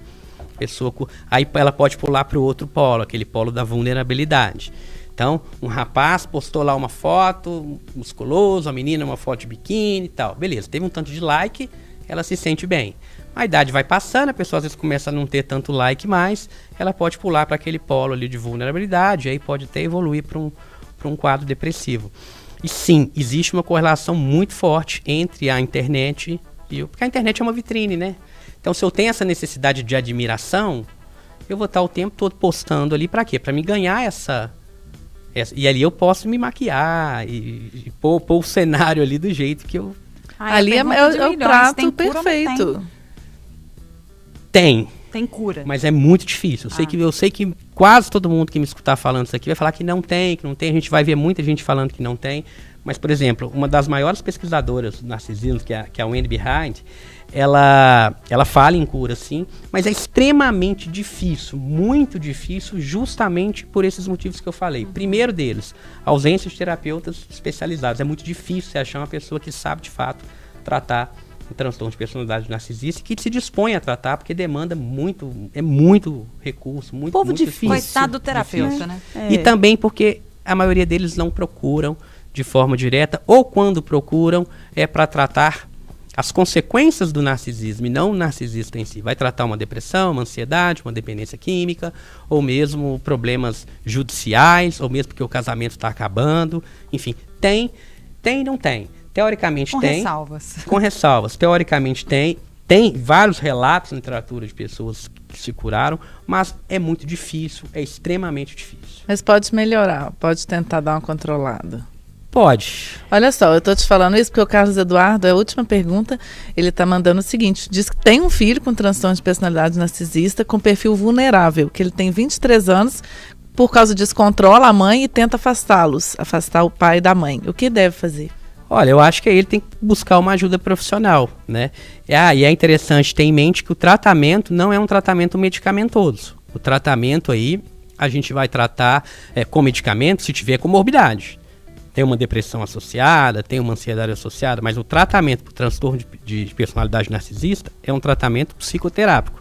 aí ela pode pular para o outro polo, aquele polo da vulnerabilidade. Então, um rapaz postou lá uma foto musculoso, a menina uma foto de biquíni e tal. Beleza, teve um tanto de like, ela se sente bem. A idade vai passando, a pessoa às vezes começa a não ter tanto like mais, ela pode pular para aquele polo ali de vulnerabilidade, aí pode até evoluir para um quadro depressivo. E sim, existe uma correlação muito forte entre a internet porque a internet é uma vitrine, né? Então, se eu tenho essa necessidade de admiração, eu vou estar o tempo todo postando ali para quê? Para me ganhar essa... E ali eu posso me maquiar e pôr o cenário ali do jeito que eu... Ali é o prato perfeito. Tem. Tem cura. Mas é muito difícil. Eu sei que quase todo mundo que me escutar falando isso aqui vai falar que não tem. A gente vai ver muita gente falando que não tem. Mas, por exemplo, uma das maiores pesquisadoras do narcisismo, que é a Wendy Behind, ela fala em cura, sim, mas é extremamente difícil, muito difícil, justamente por esses motivos que eu falei. Primeiro deles, a ausência de terapeutas especializados. É muito difícil você achar uma pessoa que sabe, de fato, tratar o transtorno de personalidade narcisista e que se dispõe a tratar, porque demanda muito recurso, muito difícil. Coitado do terapeuta, difícil, né? E também porque a maioria deles não procuram de forma direta, ou quando procuram, é para tratar as consequências do narcisismo e não o narcisista em si. Vai tratar uma depressão, uma ansiedade, uma dependência química, ou mesmo problemas judiciais, ou mesmo porque o casamento está acabando. Enfim, tem e não tem. Teoricamente tem. Com ressalvas. Teoricamente tem. Tem vários relatos na literatura de pessoas que se curaram, mas é muito difícil, é extremamente difícil. Mas pode melhorar, pode tentar dar uma controlada. Pode. Olha só, eu tô te falando isso porque o Carlos Eduardo, é a última pergunta, ele tá mandando o seguinte, diz que tem um filho com transtorno de personalidade narcisista, com perfil vulnerável, que ele tem 23 anos, por causa disso controla a mãe e tenta afastar o pai da mãe. O que deve fazer? Olha, eu acho que aí ele tem que buscar uma ajuda profissional, né? E é interessante ter em mente que o tratamento não é um tratamento medicamentoso. O tratamento aí, a gente vai tratar com medicamento se tiver comorbidade. Tem uma depressão associada, tem uma ansiedade associada, mas o tratamento para o transtorno de personalidade narcisista é um tratamento psicoterápico.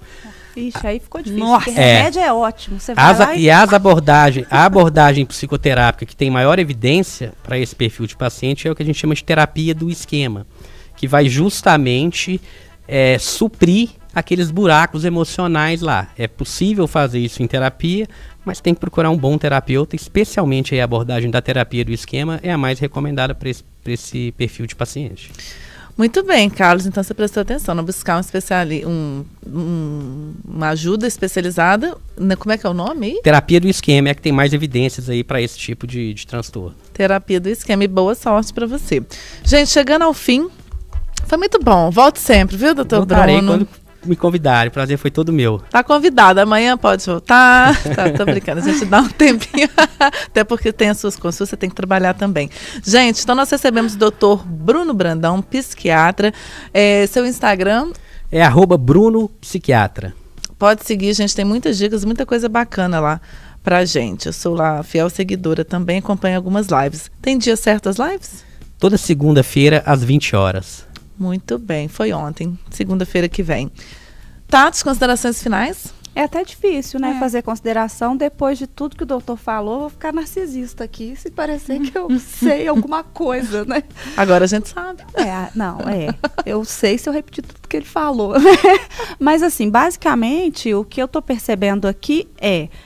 Ixi, aí ficou difícil, porque remédio é ótimo. Você vai a abordagem psicoterápica que tem maior evidência para esse perfil de paciente é o que a gente chama de terapia do esquema, que vai justamente suprir aqueles buracos emocionais lá. É possível fazer isso em terapia, mas tem que procurar um bom terapeuta, especialmente a abordagem da terapia do esquema é a mais recomendada para esse perfil de paciente. Muito bem, Carlos, então você prestou atenção, não buscar uma ajuda especializada, como é que é o nome aí? Terapia do esquema é a que tem mais evidências aí para esse tipo de transtorno. Terapia do esquema e boa sorte para você. Gente, chegando ao fim, foi muito bom, volte sempre, viu, doutor Voltarei Bruno? Quando me convidarem, o prazer foi todo meu. Tá convidado, amanhã pode voltar. Tô brincando, a gente dá um tempinho, até porque tem as suas consultas, você tem que trabalhar também. Gente, então nós recebemos o doutor Bruno Brandão, psiquiatra. Seu Instagram? É @BrunoPsiquiatra. Pode seguir, gente, tem muitas dicas, muita coisa bacana lá pra gente. Eu sou lá fiel seguidora também, acompanho algumas lives. Tem dia certo as lives? Toda segunda-feira, às 20 horas. Muito bem, foi ontem, segunda-feira que vem. Tati, considerações finais? É até difícil, né, fazer consideração depois de tudo que o doutor falou. Vou ficar narcisista aqui, se parecer que eu sei alguma coisa, né? Agora a gente sabe. Eu sei se eu repetir tudo que ele falou, né? Mas assim, basicamente, o que eu tô percebendo aqui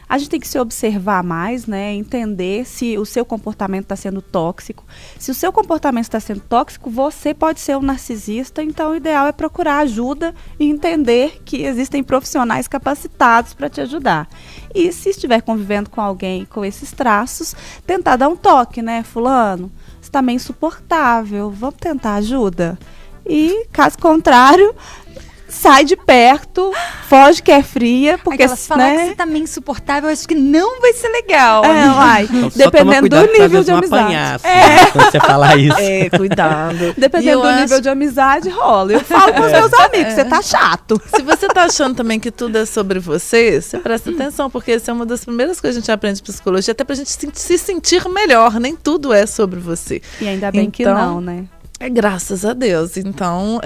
a gente tem que se observar mais, né? Entender se o seu comportamento está sendo tóxico. Se o seu comportamento está sendo tóxico, você pode ser um narcisista, então o ideal é procurar ajuda e entender que existem profissionais capacitados para te ajudar. E se estiver convivendo com alguém com esses traços, tentar dar um toque, né? Fulano, você está meio insuportável, vamos tentar ajuda? E, caso contrário, sai de perto, foge que é fria, porque se falar que você tá meio insuportável, eu acho que não vai ser legal. Então, dependendo do nível de amizade. Quando você falar isso. Cuidado. Dependendo do nível de amizade, rola. Eu falo com os meus amigos, você tá chato. Se você tá achando também que tudo é sobre você presta atenção, porque essa é uma das primeiras coisas que a gente aprende em psicologia, até pra gente se sentir melhor, nem tudo é sobre você. E ainda bem que não, né? Graças a Deus. Então,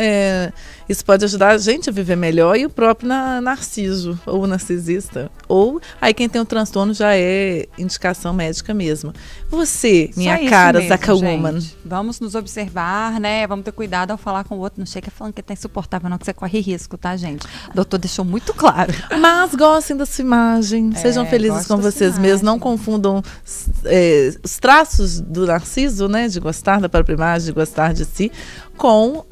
isso pode ajudar a gente a viver melhor e o próprio narciso, ou narcisista. Ou aí quem tem um transtorno já é indicação médica mesmo. Você, minha cara, Zaca Woman. Vamos nos observar, né? Vamos ter cuidado ao falar com o outro. Não chega falando que tá insuportável, não, que você corre risco, tá, gente? O doutor deixou muito claro. Mas gostem da sua imagem, sejam felizes com vocês mesmos, não confundam os traços do narciso, né? De gostar da própria imagem, de gostar de si, com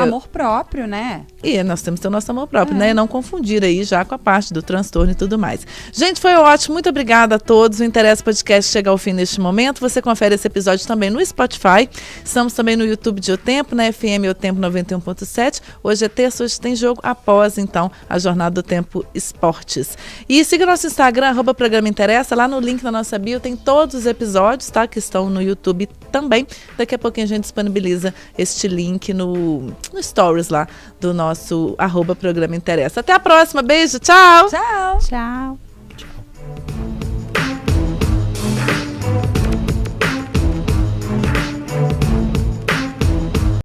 amor próprio, né? né? E nós temos que ter o nosso amor próprio, né? E não confundir aí já com a parte do transtorno e tudo mais. Gente, foi ótimo. Muito obrigada a todos. O Interessa Podcast chega ao fim neste momento. Você confere esse episódio também no Spotify. Estamos também no YouTube de O Tempo, na FM O Tempo 91.7. Hoje é terça, hoje tem jogo após, então, a Jornada do Tempo Esportes. E siga nosso Instagram, @Programa Interessa. Lá no link da nossa bio tem todos os episódios, tá? Que estão no YouTube também. Daqui a pouquinho a gente disponibiliza este link no Stories lá do nosso @Programa Interessa. Até a próxima. Beijo. Tchau. Tchau. Tchau.